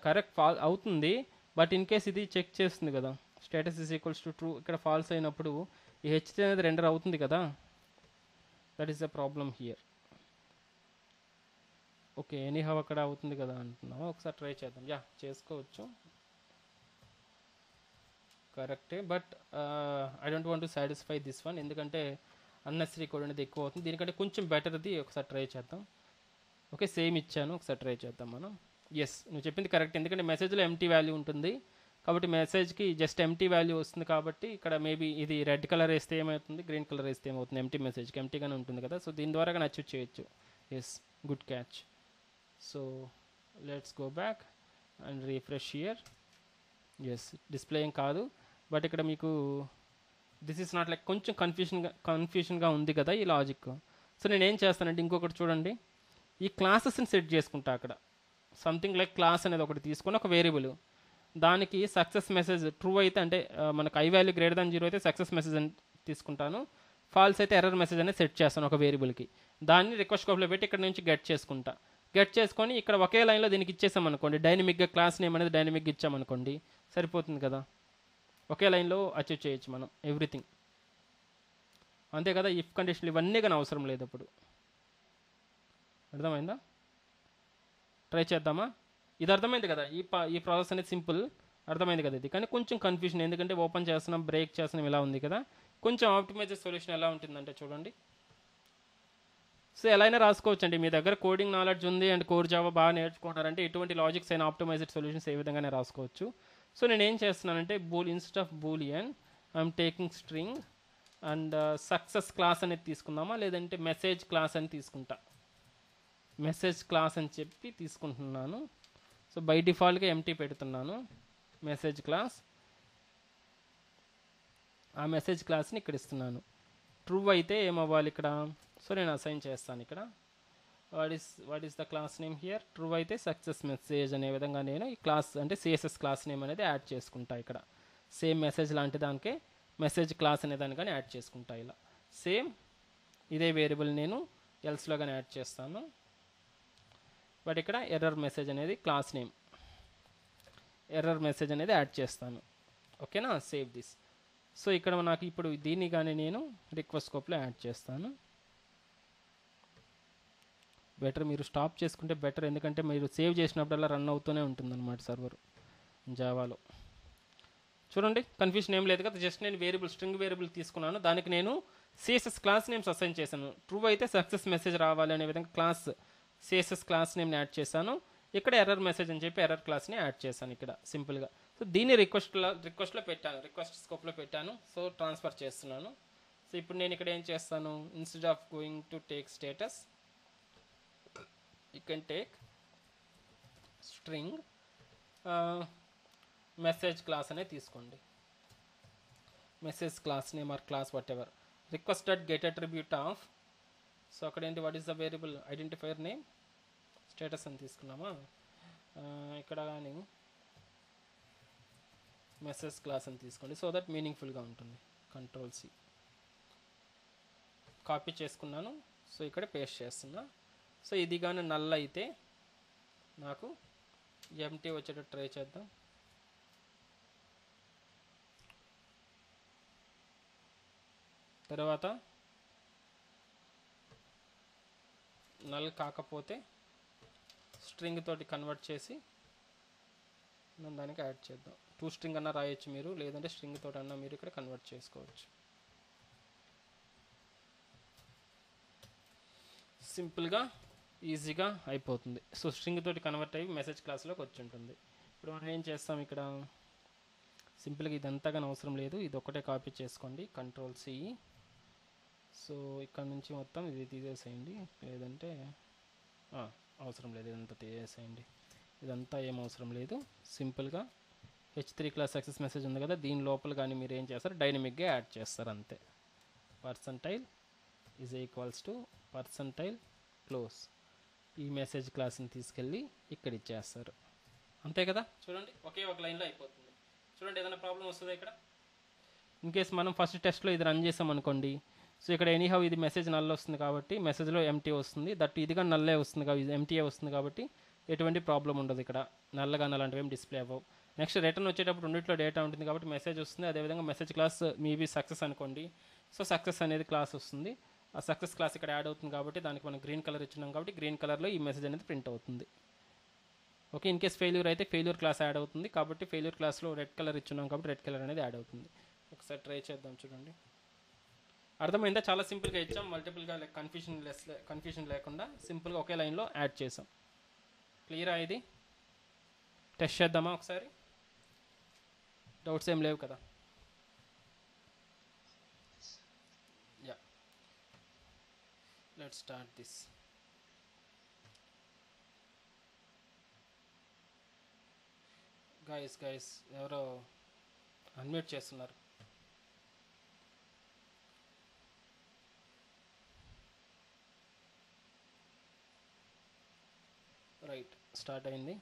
కరెక్ట్ అవుతుంది. బట్ ఇన్ కేస్ ఇది చెక్ చేస్తుంది కదా, status is equals to true, ఇక్కడ ఫాల్స్ అయినప్పుడు ఈ హెచ్3 అనేది రెండర్ అవుతుంది కదా, that is the problem here. Okay, anyhow అక్కడ అవుతుంది కదా అంటున్నావా? ఒకసారి ట్రై చేద్దాం. చేసుకోవచ్చు, కరెక్టే. But I don't want to satisfy this one, ఎందుకంటే అన్నెసరీ కోడ్ అనేది ఎక్కువ అవుతుంది. దీనికంటే కొంచెం బెటర్ది ఒకసారి ట్రై చేద్దాం. ఓకే, సేమ్ ఇచ్చాను, ఒకసారి ట్రై చేద్దాం మనం. ఎస్, నువ్వు చెప్పింది కరెక్ట్, ఎందుకంటే మెసేజ్లో ఎంటీ వాల్యూ ఉంటుంది కాబట్టి మెసేజ్కి జస్ట్ ఎంటీ వాల్యూ వస్తుంది కాబట్టి ఇక్కడ మేబీ ఇది రెడ్ కలర్ వేస్తే ఏమవుతుంది, గ్రీన్ కలర్ వేస్తే ఏమవుతుంది, ఎంటీ మెసేజ్కి ఎంటీగానే ఉంటుంది కదా. సో దీని ద్వారా కానీ అచీవ్ చేయొచ్చు. Yes, good catch. So let's go back and refresh here. Yes, display ఏం కాదు, బట్ ఇక్కడ మీకు దిస్ ఈస్ నాట్ లైక్ కొంచెం కన్ఫ్యూషన్గా ఉంది కదా ఈ లాజిక్. సో నేను ఏం చేస్తానంటే ఇంకొకటి చూడండి, ఈ క్లాసెస్ని సెట్ చేసుకుంటా. అక్కడ సంథింగ్ లైక్ క్లాస్ అనేది ఒకటి తీసుకొని ఒక వేరియబుల్, దానికి సక్సెస్ మెసేజ్ ట్రూ అయితే అంటే మనకు ఐ వాల్యూ గ్రేటర్ దాన్ 0 అయితే సక్సెస్ మెసేజ్ అని తీసుకుంటాను, ఫాల్స్ అయితే ఎర్రర్ మెసేజ్ అనేది సెట్ చేస్తాను ఒక వేరియబుల్కి. దాన్ని రిక్వెస్ట్ స్కోప్లో పెట్టి ఇక్కడ నుంచి గెట్ చేసుకొని ఇక్కడ ఒకే లైన్లో దీనికి ఇచ్చేసామనుకోండి, డైనమిక్గా క్లాస్ నేమ్ అనేది డైనమిక్గా ఇచ్చామనుకోండి, సరిపోతుంది కదా. ఒకే లైన్లో అచీవ్ చేయొచ్చు మనం ఎవ్రీథింగ్, అంతే కదా. ఇఫ్ కండిషన్లు ఇవన్నీ కానీ అవసరం లేదు. అప్పుడు అర్థమైందా? ట్రై చేద్దామా? ఇది అర్థమైంది కదా, ఈ ప్రాసెస్ అనేది సింపుల్, అర్థమైంది కదా ఇది. కానీ కొంచెం కన్ఫ్యూజన్, ఎందుకంటే ఓపెన్ చేస్తున్నాం, బ్రేక్ చేస్తున్నాం, ఇలా ఉంది కదా. కొంచెం ఆప్టిమైజర్ సొల్యూషన్ ఎలా ఉంటుందంటే చూడండి. సో ఎలా అయినా రాసుకోవచ్చు అండి, మీ దగ్గర కోడింగ్ నాలెడ్జ్ ఉంది అండ్ కోర్ జావా బాగా నేర్చుకుంటారంటే ఎటువంటి లాజిక్స్ అయినా ఆప్టిమైజర్ సొల్యూషన్స్ ఏ విధంగానే రాసుకోవచ్చు. సో నేను ఏం చేస్తున్నానంటే instead of Boolean I'm taking string and success class అనేది తీసుకుందామా, లేదంటే మెసేజ్ క్లాస్ అని తీసుకుంటా. మెసేజ్ క్లాస్ అని చెప్పి తీసుకుంటున్నాను. సో బై డిఫాల్ట్గా ఎంటీ పెడుతున్నాను మెసేజ్ క్లాస్. ఆ మెసేజ్ క్లాస్ని ఇక్కడ ఇస్తున్నాను. ట్రూ అయితే ఏమవ్వాలి ఇక్కడ, సో నేను అసైన్ చేస్తాను ఇక్కడ. What is the class name here, true అయితే సక్సెస్ మెసేజ్ అనే విధంగా నేను ఈ క్లాస్ అంటే సిఎస్ఎస్ క్లాస్ నేమ్ అనేది యాడ్ చేసుకుంటా. ఇక్కడ సేమ్ మెసేజ్ లాంటి దానికే మెసేజ్ క్లాస్ అనే దాన్ని కానీ యాడ్ చేసుకుంటా. ఇలా సేమ్ ఇదే వేరియబుల్ నేను ఎల్స్లో కానీ యాడ్ చేస్తాను. బట్ ఇక్కడ ఎర్రర్ మెసేజ్ అనేది క్లాస్ నేమ్, ఎర్రర్ మెసేజ్ అనేది యాడ్ చేస్తాను. ఓకేనా, సేవ్ దిస్. సో ఇక్కడ నాకు ఇప్పుడు దీన్ని కానీ నేను రిక్వెస్ట్ స్కోప్లో యాడ్ చేస్తాను. బెటర్ మీరు స్టాప్ చేసుకుంటే బెటర్, ఎందుకంటే మీరు సేవ్ చేసినప్పుడల్లా రన్ అవుతూనే ఉంటుంది అనమాట సర్వర్ జావాలో. చూడండి కన్ఫ్యూషన్ ఏం లేదు కదా, జస్ట్ నేను వేరియబుల్ స్ట్రింగ్ వేరియబుల్ తీసుకున్నాను, దానికి నేను సిఎస్ఎస్ క్లాస్ నేమ్స్ అసైన్ చేశాను. ట్రూ అయితే సక్సెస్ మెసేజ్ రావాలి అనే విధంగా క్లాస్ సిఎస్ఎస్ క్లాస్ నేమ్ని యాడ్ చేశాను. ఇక్కడ ఎర్రర్ మెసేజ్ అని చెప్పి ఎర్రర్ క్లాస్ని యాడ్ చేశాను ఇక్కడ సింపుల్గా. సో దీన్ని రిక్వెస్ట్లో పెట్టాను, రిక్వెస్ట్ స్కోప్లో పెట్టాను. సో ట్రాన్స్ఫర్ చేస్తున్నాను. సో ఇప్పుడు నేను ఇక్కడ ఏం చేస్తాను, instead of going to take status you can take string message class అనే తీసుకోండి. Message class name or class what ever, request dot get attribute of. So అక్కడ ఏంటి, what is the variable identifier name, status అని తీసుకున్నామా. ఇక్కడ కానీ message class అని తీసుకోండి, so that మీనింగ్ఫుల్గా ఉంటుంది. కంట్రోల్-C కాపీ చేసుకున్నాను. సో ఇక్కడ పేస్ట్ చేస్తున్నా. సో ఇది కానీ నల్ అయితే నాకు ఎంటీ వచ్చేటట్టు ట్రై చేద్దాం. తర్వాత నల్ కాకపోతే స్ట్రింగ్ తోటి కన్వర్ట్ చేసి మనం దానికి యాడ్ చేద్దాం. టూ స్ట్రింగ్ అన్నా రాయొచ్చు మీరు, లేదంటే స్ట్రింగ్ తోటి అన్నా మీరు ఇక్కడ కన్వర్ట్ చేసుకోవచ్చు. సింపుల్గా ఈజీగా అయిపోతుంది. సో స్ట్రింగ్ తోటి కన్వర్ట్ అయ్యి మెసేజ్ క్లాస్లోకి వచ్చి ఉంటుంది. ఇప్పుడు మనం ఏం చేస్తాం, ఇక్కడ సింపుల్గా ఇదంతా కానీ అవసరం లేదు, ఇది ఒకటే కాపీ చేసుకోండి, కంట్రోల్-C. సో ఇక్కడ నుంచి మొత్తం ఇది తీసేసేయండి, లేదంటే అవసరం లేదు, ఇదంతా తీసేసేయండి. ఇదంతా ఏం అవసరం లేదు. సింపుల్గా H3 క్లాస్ సక్సెస్ మెసేజ్ ఉంది కదా, దీని లోపల కానీ మీరు ఏం చేస్తారు, డైనమిక్గా యాడ్ చేస్తారు అంతే. Percentile is equals to percentile close, ఈ మెసేజ్ క్లాస్ని తీసుకెళ్ళి ఇక్కడ ఇచ్చేస్తారు, అంతే కదా. చూడండి ఒకే ఒక లైన్లో అయిపోతుంది. చూడండి ఏదైనా ప్రాబ్లం వస్తుందా ఇక్కడ, ఇన్ కేస్ మనం ఫస్ట్ టెస్ట్లో ఇది రన్ చేసాం అనుకోండి. సో ఇక్కడ ఎనీహౌ ఇది మెసేజ్ నల్ వస్తుంది కాబట్టి మెసేజ్లో ఎంటీ వస్తుంది, దట్ ఇదిగా నల్లే వస్తుంది కాబట్టి ఎంటీఏ వస్తుంది కాబట్టి ఎటువంటి ప్రాబ్లం ఉండదు. ఇక్కడ నల్లగా అలాంటివి ఏం డిస్ప్లే అవ్వవు. నెక్స్ట్ రిటర్న్ వచ్చేటప్పుడు రెండిట్లో డేటా ఉంటుంది కాబట్టి మెసేజ్ వస్తుంది. అదేవిధంగా మెసేజ్ క్లాస్ మీవి సక్సెస్ అనుకోండి, సో సక్సెస్ అనేది క్లాస్ వస్తుంది. ఆ సక్సెస్ క్లాస్ ఇక్కడ యాడ్ అవుతుంది కాబట్టి దానికి మనం గ్రీన్ కలర్ ఇచ్చినాం కాబట్టి గ్రీన్ కలర్లో ఈ మెసేజ్ అనేది ప్రింట్ అవుతుంది. ఓకే, ఇన్ కేస్ ఫెయిల్యూర్ అయితే ఫెయిల్యూర్ క్లాస్ యాడ్ అవుతుంది కాబట్టి ఫెయిల్యూర్ క్లాస్లో రెడ్ కలర్ ఇచ్చున్నాం కాబట్టి రెడ్ కలర్ అనేది యాడ్ అవుతుంది. ఒకసారి ట్రై చేద్దాం, చూడండి అర్థమైందా. చాలా సింపుల్గా ఇచ్చాం, మల్టిపుల్గా కన్ఫ్యూషన్ లేకుండా సింపుల్గా ఒకే లైన్లో యాడ్ చేసాం. క్లియరా, ఇది టెస్ట్ చేద్దామా ఒకసారి, డౌట్స్ ఏం లేవు కదా. Yeah, let's start this. Guys ఎవరో అన్మ్యూట్ చేస్తున్నారు. రైట్, స్టార్ట్ అయింది.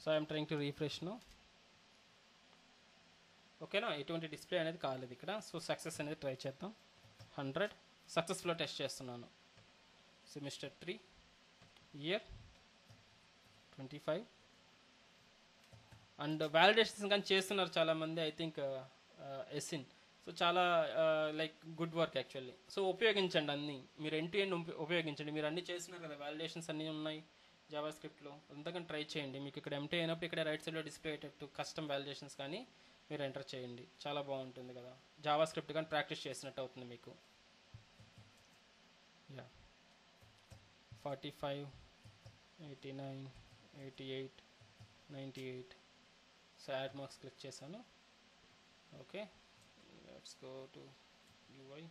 So I'm trying to refresh no. ఓకేనా, ఎటువంటి డిస్ప్లే అనేది కాలేదు ఇక్కడ. సో సక్సెస్ అనేది ట్రై చేద్దాం. 100 సక్సెస్ఫుల్గా టెస్ట్ చేస్తున్నాను. సెమిస్టర్ 3 ఇయర్ 25 అండ్ వ్యాలిడేషన్స్ కానీ చేస్తున్నారు చాలామంది, ఐ థింక్ ఎస్ఇన్. సో చాలా like good work actually. So ఉపయోగించండి అన్నీ, మీరు ఎండ్ టు ఎండ్ ఉపయోగించండి. మీరు అన్నీ చేస్తున్నారు కదా, వ్యాలిడేషన్స్ అన్నీ ఉన్నాయి జావా స్క్రిప్ట్లో, అంతకని ట్రై చేయండి. మీకు ఇక్కడ ఎంటీ అయినప్పుడు ఇక్కడ రైట్ సైడ్లో డిస్ప్లే అయ్యేటట్టు కస్టమ్ వ్యాలిడేషన్స్ కానీ మీరు ఎంటర్ చేయండి, చాలా బాగుంటుంది కదా. జావా స్క్రిప్ట్ కానీ ప్రాక్టీస్ చేసినట్టు అవుతుంది మీకు. Yeah, 45 89 88 98. So add marks click చేశాను. Okay, let's go to UI.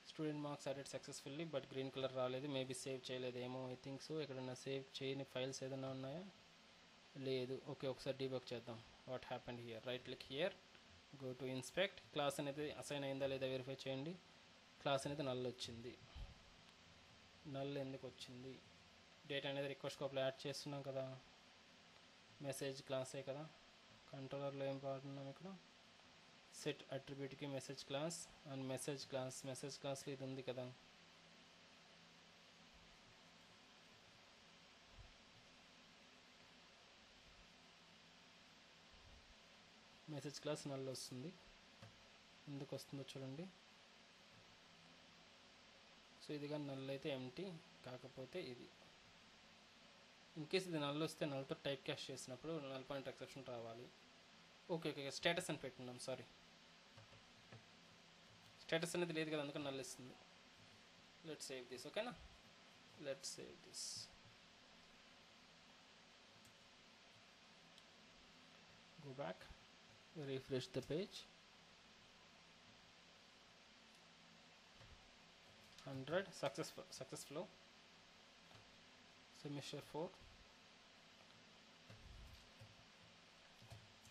Student marks added successfully, but green colour రాలేదు, మేబీ సేవ్ చేయలేదేమో, ఐ థింక్ సో. ఎక్కడన్నా సేవ్ చేయని ఫైల్స్ ఏదైనా ఉన్నాయా, లేదు. ఓకే, ఒకసారి డీబగ్ చేద్దాం what happened here. Right click here, go to inspect. Class అనేది అసైన్ అయిందా లేదా వెరిఫై చేయండి. క్లాస్ అనేది నల్ వచ్చింది. నల్ ఎందుకు వచ్చింది, డేటా అనేది రిక్వెస్ట్ స్కోప్లో యాడ్ చేస్తున్నాం కదా, మెసేజ్ క్లాసే కదా. కంట్రోలర్లో ఏం వాడుతున్నాం ఇక్కడ, సెట్ అట్రిబ్యూట్కి మెసేజ్ క్లాస్ అండ్ మెసేజ్ క్లాస్లో ఇది ఉంది కదా. మెసేజ్ క్లాస్ నల్ వస్తుంది, ఎందుకు వస్తుందో చూడండి. సో ఇది కానీ నల్ అయితే ఎంటీ, కాకపోతే ఇది ఇన్ కేస్ ఇది నల్ వస్తే నల్తో టైప్ క్యాస్ట్ చేసినప్పుడు నల్ పాయింట్ ఎక్సెప్షన్ రావాలి. ఓకే ఓకే స్టేటస్ అని పెట్టుకున్నాం, సారీ స్టేటస్ అనేది లేదు కదా, అందుకని నల్ ఇస్తుంది. లెట్స్ సేవ్ దిస్, ఓకేనా, let's save this. Go back, refresh the page. 100 success flow. Semester 4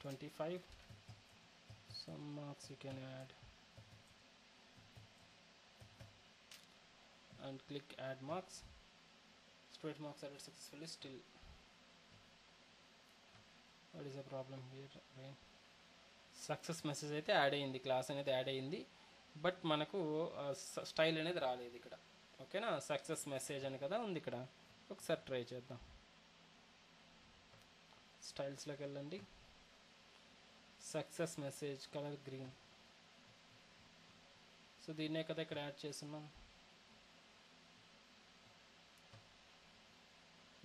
25. Some marks you can add and click add marks. Student marks added successfully. Still, what is the problem here? Success message అయితే add అయ్యింది, class అనేది add అయ్యింది, but మనకు style అనేది రాలేదు ఇక్కడ. ఓకేనా, success message అని కదా ఉంది ఇక్కడ. ఒకసారి ట్రై చేద్దాం. స్టైల్స్లోకి వెళ్ళండి, success message colour green. So దీన్నే కదా ఇక్కడ యాడ్ చేస్తున్నాం,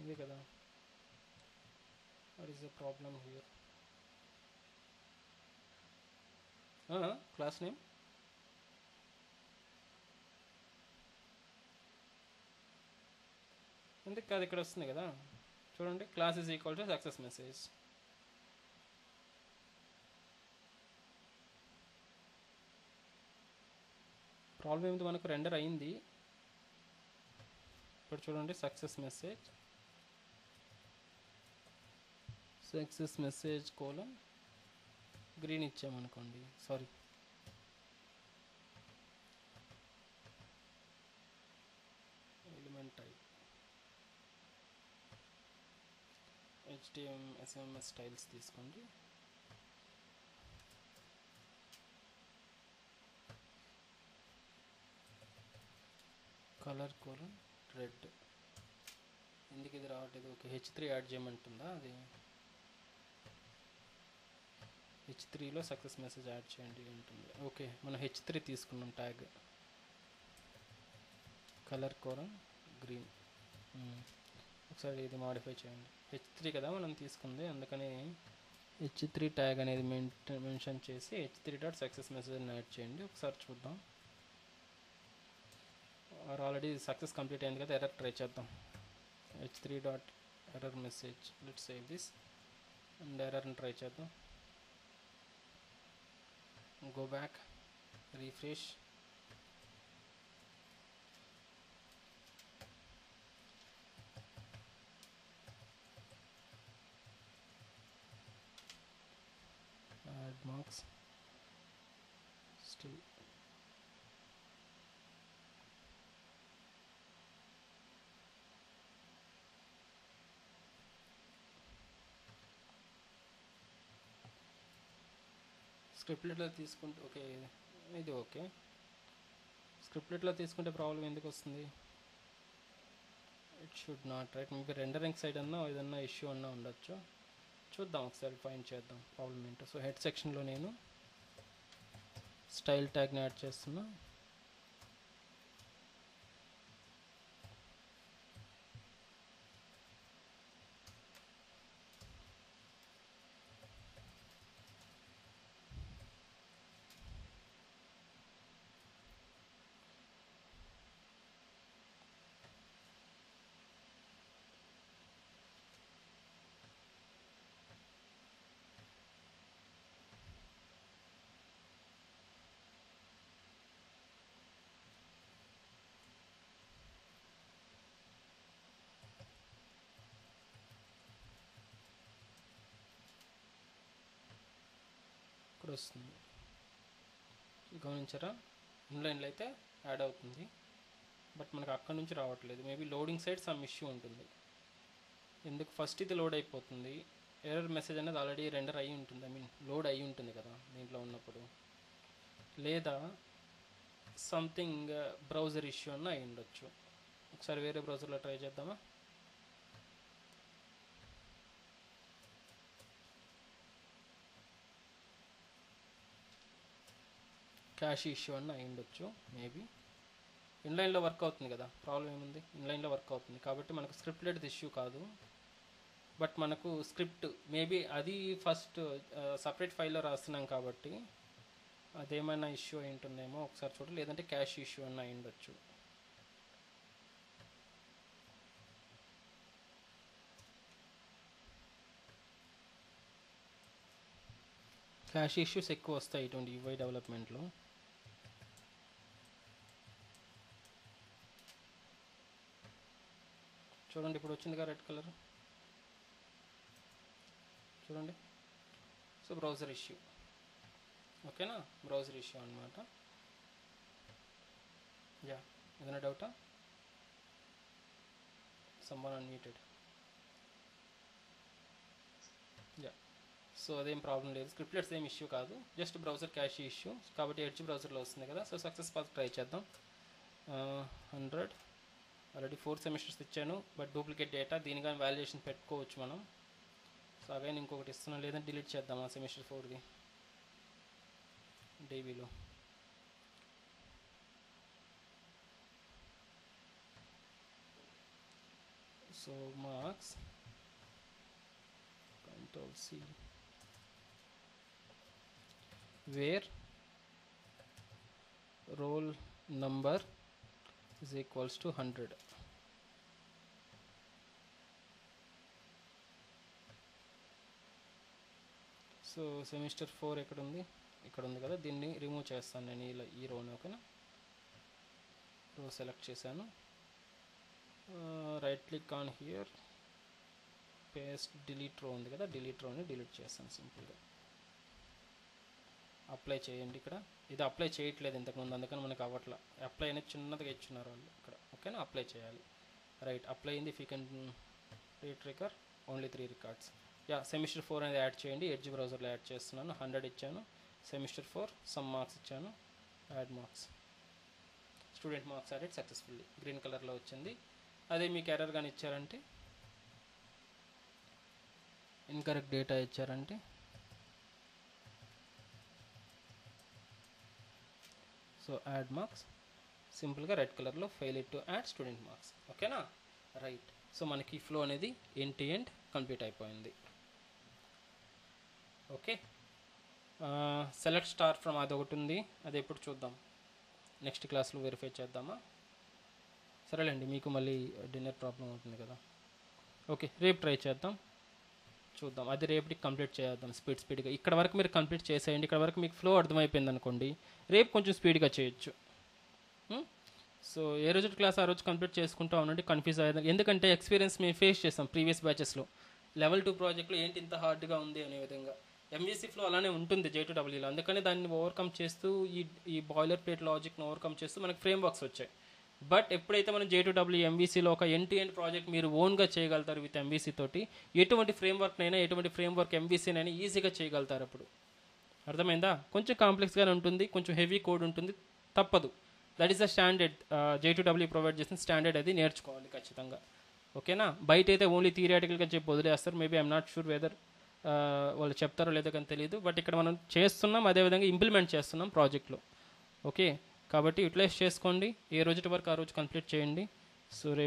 ఇది కదా. What is the problem here? Class name ఎందుకు కాదు, ఇక్కడ వస్తుంది కదా చూడండి, class is equal to success message. Problem ఏమిటి, మనకు రెండర్ అయింది. ఇప్పుడు చూడండి, సక్సెస్ మెసేజ్ కోలన్ గ్రీన్ ఇచ్చామనుకోండి, sorry element type HTML styles తీసుకోండి. Colour colon red. ఎందుకు ఇది రావట్లేదు? ఓకే, H3 యాడ్ చేయమంటుందా? అది H3లో సక్సెస్ మెసేజ్ యాడ్ చేయండి ఉంటుంది. ఓకే, మనం H3 తీసుకున్నాం ట్యాగ్. Colour colon green. ఒకసారి ఇది మాడిఫై చేయండి. H3 కదా మనం తీసుకుంది, అందుకని H3 ట్యాగ్ అనేది మెన్షన్ చేసి H3.సక్సెస్ మెసేజ్ అని యాడ్ చేయండి. ఒకసారి చూద్దాం. ఆల్రెడీ సక్సెస్ కంప్లీట్ అయింది కదా, ఎర్రర్ ట్రై చేద్దాం. H3.ఎర్రర్ message. Let's save this and ఎర్రర్ని ట్రై చేద్దాం. Go back, refresh. Add marks. Still స్క్రిప్ట్లెట్లో తీసుకుంటే ఓకే, ఇది ఓకే. స్క్రిప్ట్లెట్లో తీసుకుంటే ప్రాబ్లం ఎందుకు వస్తుంది? It should not right. మీకు రెండరింగ్ సైడ్ అన్నా ఏదన్నా ఇష్యూ అన్నా ఉండొచ్చు. చూద్దాం, ఒకసారి ఫైండ్ చేద్దాం ప్రాబ్లం ఏంటో. సో హెడ్ సెక్షన్లో నేను స్టైల్ ట్యాగ్ని యాడ్ చేస్తున్నా. ఇక్కడ వస్తుంది, గమనించారా? ఇన్లైన్లో అయితే యాడ్ అవుతుంది, బట్ మనకు అక్కడ నుంచి రావట్లేదు. Maybe loading side some issue ఉంటుంది. ఎందుకు ఫస్ట్ ఇది లోడ్ అయిపోతుంది, ఎర్రర్ మెసేజ్ అనేది ఆల్రెడీ రెండర్ అయ్యి ఉంటుంది, ఐ మీన్ లోడ్ అయ్యి ఉంటుంది కదా దీంట్లో ఉన్నప్పుడు. లేదా సంథింగ్ బ్రౌజర్ ఇష్యూ అన్న అయి ఉండొచ్చు. ఒకసారి వేరే బ్రౌజర్లో ట్రై చేద్దామా? క్యాష్ ఇష్యూ అన్న అయి ఉండొచ్చు మేబీ. ఇన్లైన్లో వర్క్ అవుతుంది కదా, ప్రాబ్లం ఏముంది, ఇన్లైన్లో వర్క్ అవుతుంది కాబట్టి మనకు స్క్రిప్టెడ్ ఇష్యూ కాదు. బట్ మనకు స్క్రిప్ట్ మేబీ అది ఫస్ట్ సపరేట్ ఫైల్లో రాస్తున్నాం కాబట్టి అదేమైనా ఇష్యూ అయి ఉంటుందేమో ఒకసారి చూడండి, లేదంటే క్యాష్ ఇష్యూ అన్న అయి ఉండొచ్చు. క్యాష్ ఇష్యూస్ ఎక్కువ వస్తాయి ఇటువంటి యూఐ డెవలప్మెంట్లో. చూడండి ఇప్పుడు వచ్చిందిగా రెడ్ కలర్, చూడండి. సో బ్రౌజర్ ఇష్యూ, ఓకేనా, బ్రౌజర్ ఇష్యూ అనమాట. యా, ఏదైనా డౌటా? Someone unmuted. యా, సో అదేం ప్రాబ్లం లేదు, స్క్రిప్ట్లెట్స్ ఏం ఇష్యూ కాదు, జస్ట్ బ్రౌజర్ క్యాష్ ఇష్యూ. కాబట్టి ఎడ్జ్ బ్రౌజర్లో వస్తుంది కదా. సో సక్సెస్ పాత్ ట్రై చేద్దాం. 100 ఆల్రెడీ 4 సెమిస్టర్స్ ఇచ్చాను, బట్ డూప్లికేట్ డేటా, దీని కానీ వాల్యుయేషన్ పెట్టుకోవచ్చు మనం. సో అగైన్ ఇంకొకటి ఇస్తున్నాం, లేదంటే డిలీట్ చేద్దాం ఆ సెమిస్టర్ 4ది డీబీలో. So marks Ctrl+C where roll number is equals to 100. So semester 4 ఎక్కడ ఉంది, ఇక్కడ ఉంది కదా, దీన్ని రిమూవ్ చేస్తాను నేను ఇలా ఈ రోని. ఓకేనా, రో సెలెక్ట్ చేశాను, right click on here, paste, delete row ఉంది కదా, డిలీట్ రోని డిలీట్ చేస్తాను సింపుల్గా. అప్లై చేయండి. ఇక్కడ ఇది అప్లై చేయట్లేదు ఇంతకుముందు, అందుకని మనకు అవ్వట్లా. అప్లై అనేది చిన్నదిగా ఇచ్చున్నారు వాళ్ళు ఇక్కడ. ఓకేనా, అప్లై చేయాలి. రైట్, అప్లై అయింది. If you can retrigger only 3 records. Yeah, semester 4 అనేది యాడ్ చేయండి. ఎడ్జ్ బ్రౌజర్లో యాడ్ చేస్తున్నాను. 100 ఇచ్చాను. సెమిస్టర్ 4 సమ్ మార్క్స్ ఇచ్చాను. Add marks, student marks added successfully, green కలర్లో వచ్చింది. అదే మీకు ఎర్రర్ కానీ ఇచ్చారంటే, ఇన్కరెక్ట్ డేటా ఇచ్చారంటే, సో యాడ్ మార్క్స్, సింపుల్గా రెడ్ కలర్లో fail to add student marks. ఓకేనా, రైట్. సో మనకి ఫ్లో అనేది ఎండ్ టు ఎండ్ కంప్లీట్ అయిపోయింది. ఓకే, సెలెక్ట్ స్టార్ ఫ్రమ్ అది ఒకటి ఉంది, అది ఎప్పుడు చూద్దాం, నెక్స్ట్ క్లాస్లో వెరిఫై చేద్దామా? సరేలేండి, మీకు మళ్ళీ డిన్నర్ ప్రాబ్లం అవుతుంది కదా. ఓకే, రేపు ట్రై చేద్దాం, చూద్దాం. అది రేపటికి కంప్లీట్ చేద్దాం స్పీడ్గా. ఇక్కడ వరకు మీరు కంప్లీట్ చేసేయండి. ఇక్కడ వరకు మీకు ఫ్లో అర్థమైపోయింది అనుకోండి, రేపు కొంచెం స్పీడ్గా చేయొచ్చు. సో ఏ రోజు క్లాస్ ఆ రోజు కంప్లీట్ చేసుకుంటూ ఉండండి, కన్ఫ్యూజ్ అయ్యేది. ఎందుకంటే ఎక్స్పీరియన్స్ మేము ఫేస్ చేస్తాం ప్రీవియస్ బ్యాచెస్లో. లెవెల్ 2 ప్రాజెక్ట్లో ఏంటి ఇంత హార్డ్గా ఉంది అనే విధంగా. ఎంవీసీ ఫ్లో అలానే ఉంటుంది J2EEలో. అందుకని దాన్ని ఓవర్కమ్ చేస్తూ ఈ బాయిలర్ ప్లేట్ లాజిక్ను ఓవర్కమ్ చేస్తూ మనకు ఫ్రేమ్ వర్క్స్ వచ్చాయి. బట్ ఎప్పుడైతే మనం J2EE ఎంవీసీలో ఒక ఎండ్ టు ఎండ్ ప్రాజెక్ట్ మీరు ఓన్గా చేయగలుగుతారు విత్ ఎంవీసీ తోటి, ఎటువంటి ఫ్రేమ్వర్క్నైనా ఎటువంటి ఫ్రేమ్వర్క్ ఎంవీసీనైనా ఈజీగా చేయగలుగుతారు. అప్పుడు అర్థమైందా? కొంచెం కాంప్లెక్స్గానే ఉంటుంది, కొంచెం హెవీ కోడ్ ఉంటుంది, తప్పదు. That is the standard. J2EE provide చేసిన స్టాండర్డ్, అది నేర్చుకోవాలి ఖచ్చితంగా. ఓకేనా, బయట అయితే ఓన్లీ థియరిటికల్గా చెప్పి వదిలేస్తారు. Maybe I'm not sure whether వాళ్ళు చెప్తారో లేదో కానీ తెలియదు. బట్ ఇక్కడ మనం చేస్తున్నాం, అదేవిధంగా ఇంప్లిమెంట్ చేస్తున్నాం ప్రాజెక్ట్లో. ఓకే, కాబట్టి యూటిలైజ్ చేసుకోండి. ఏ రోజు వరకు ఆ రోజు కంప్లీట్ చేయండి. సో రేపు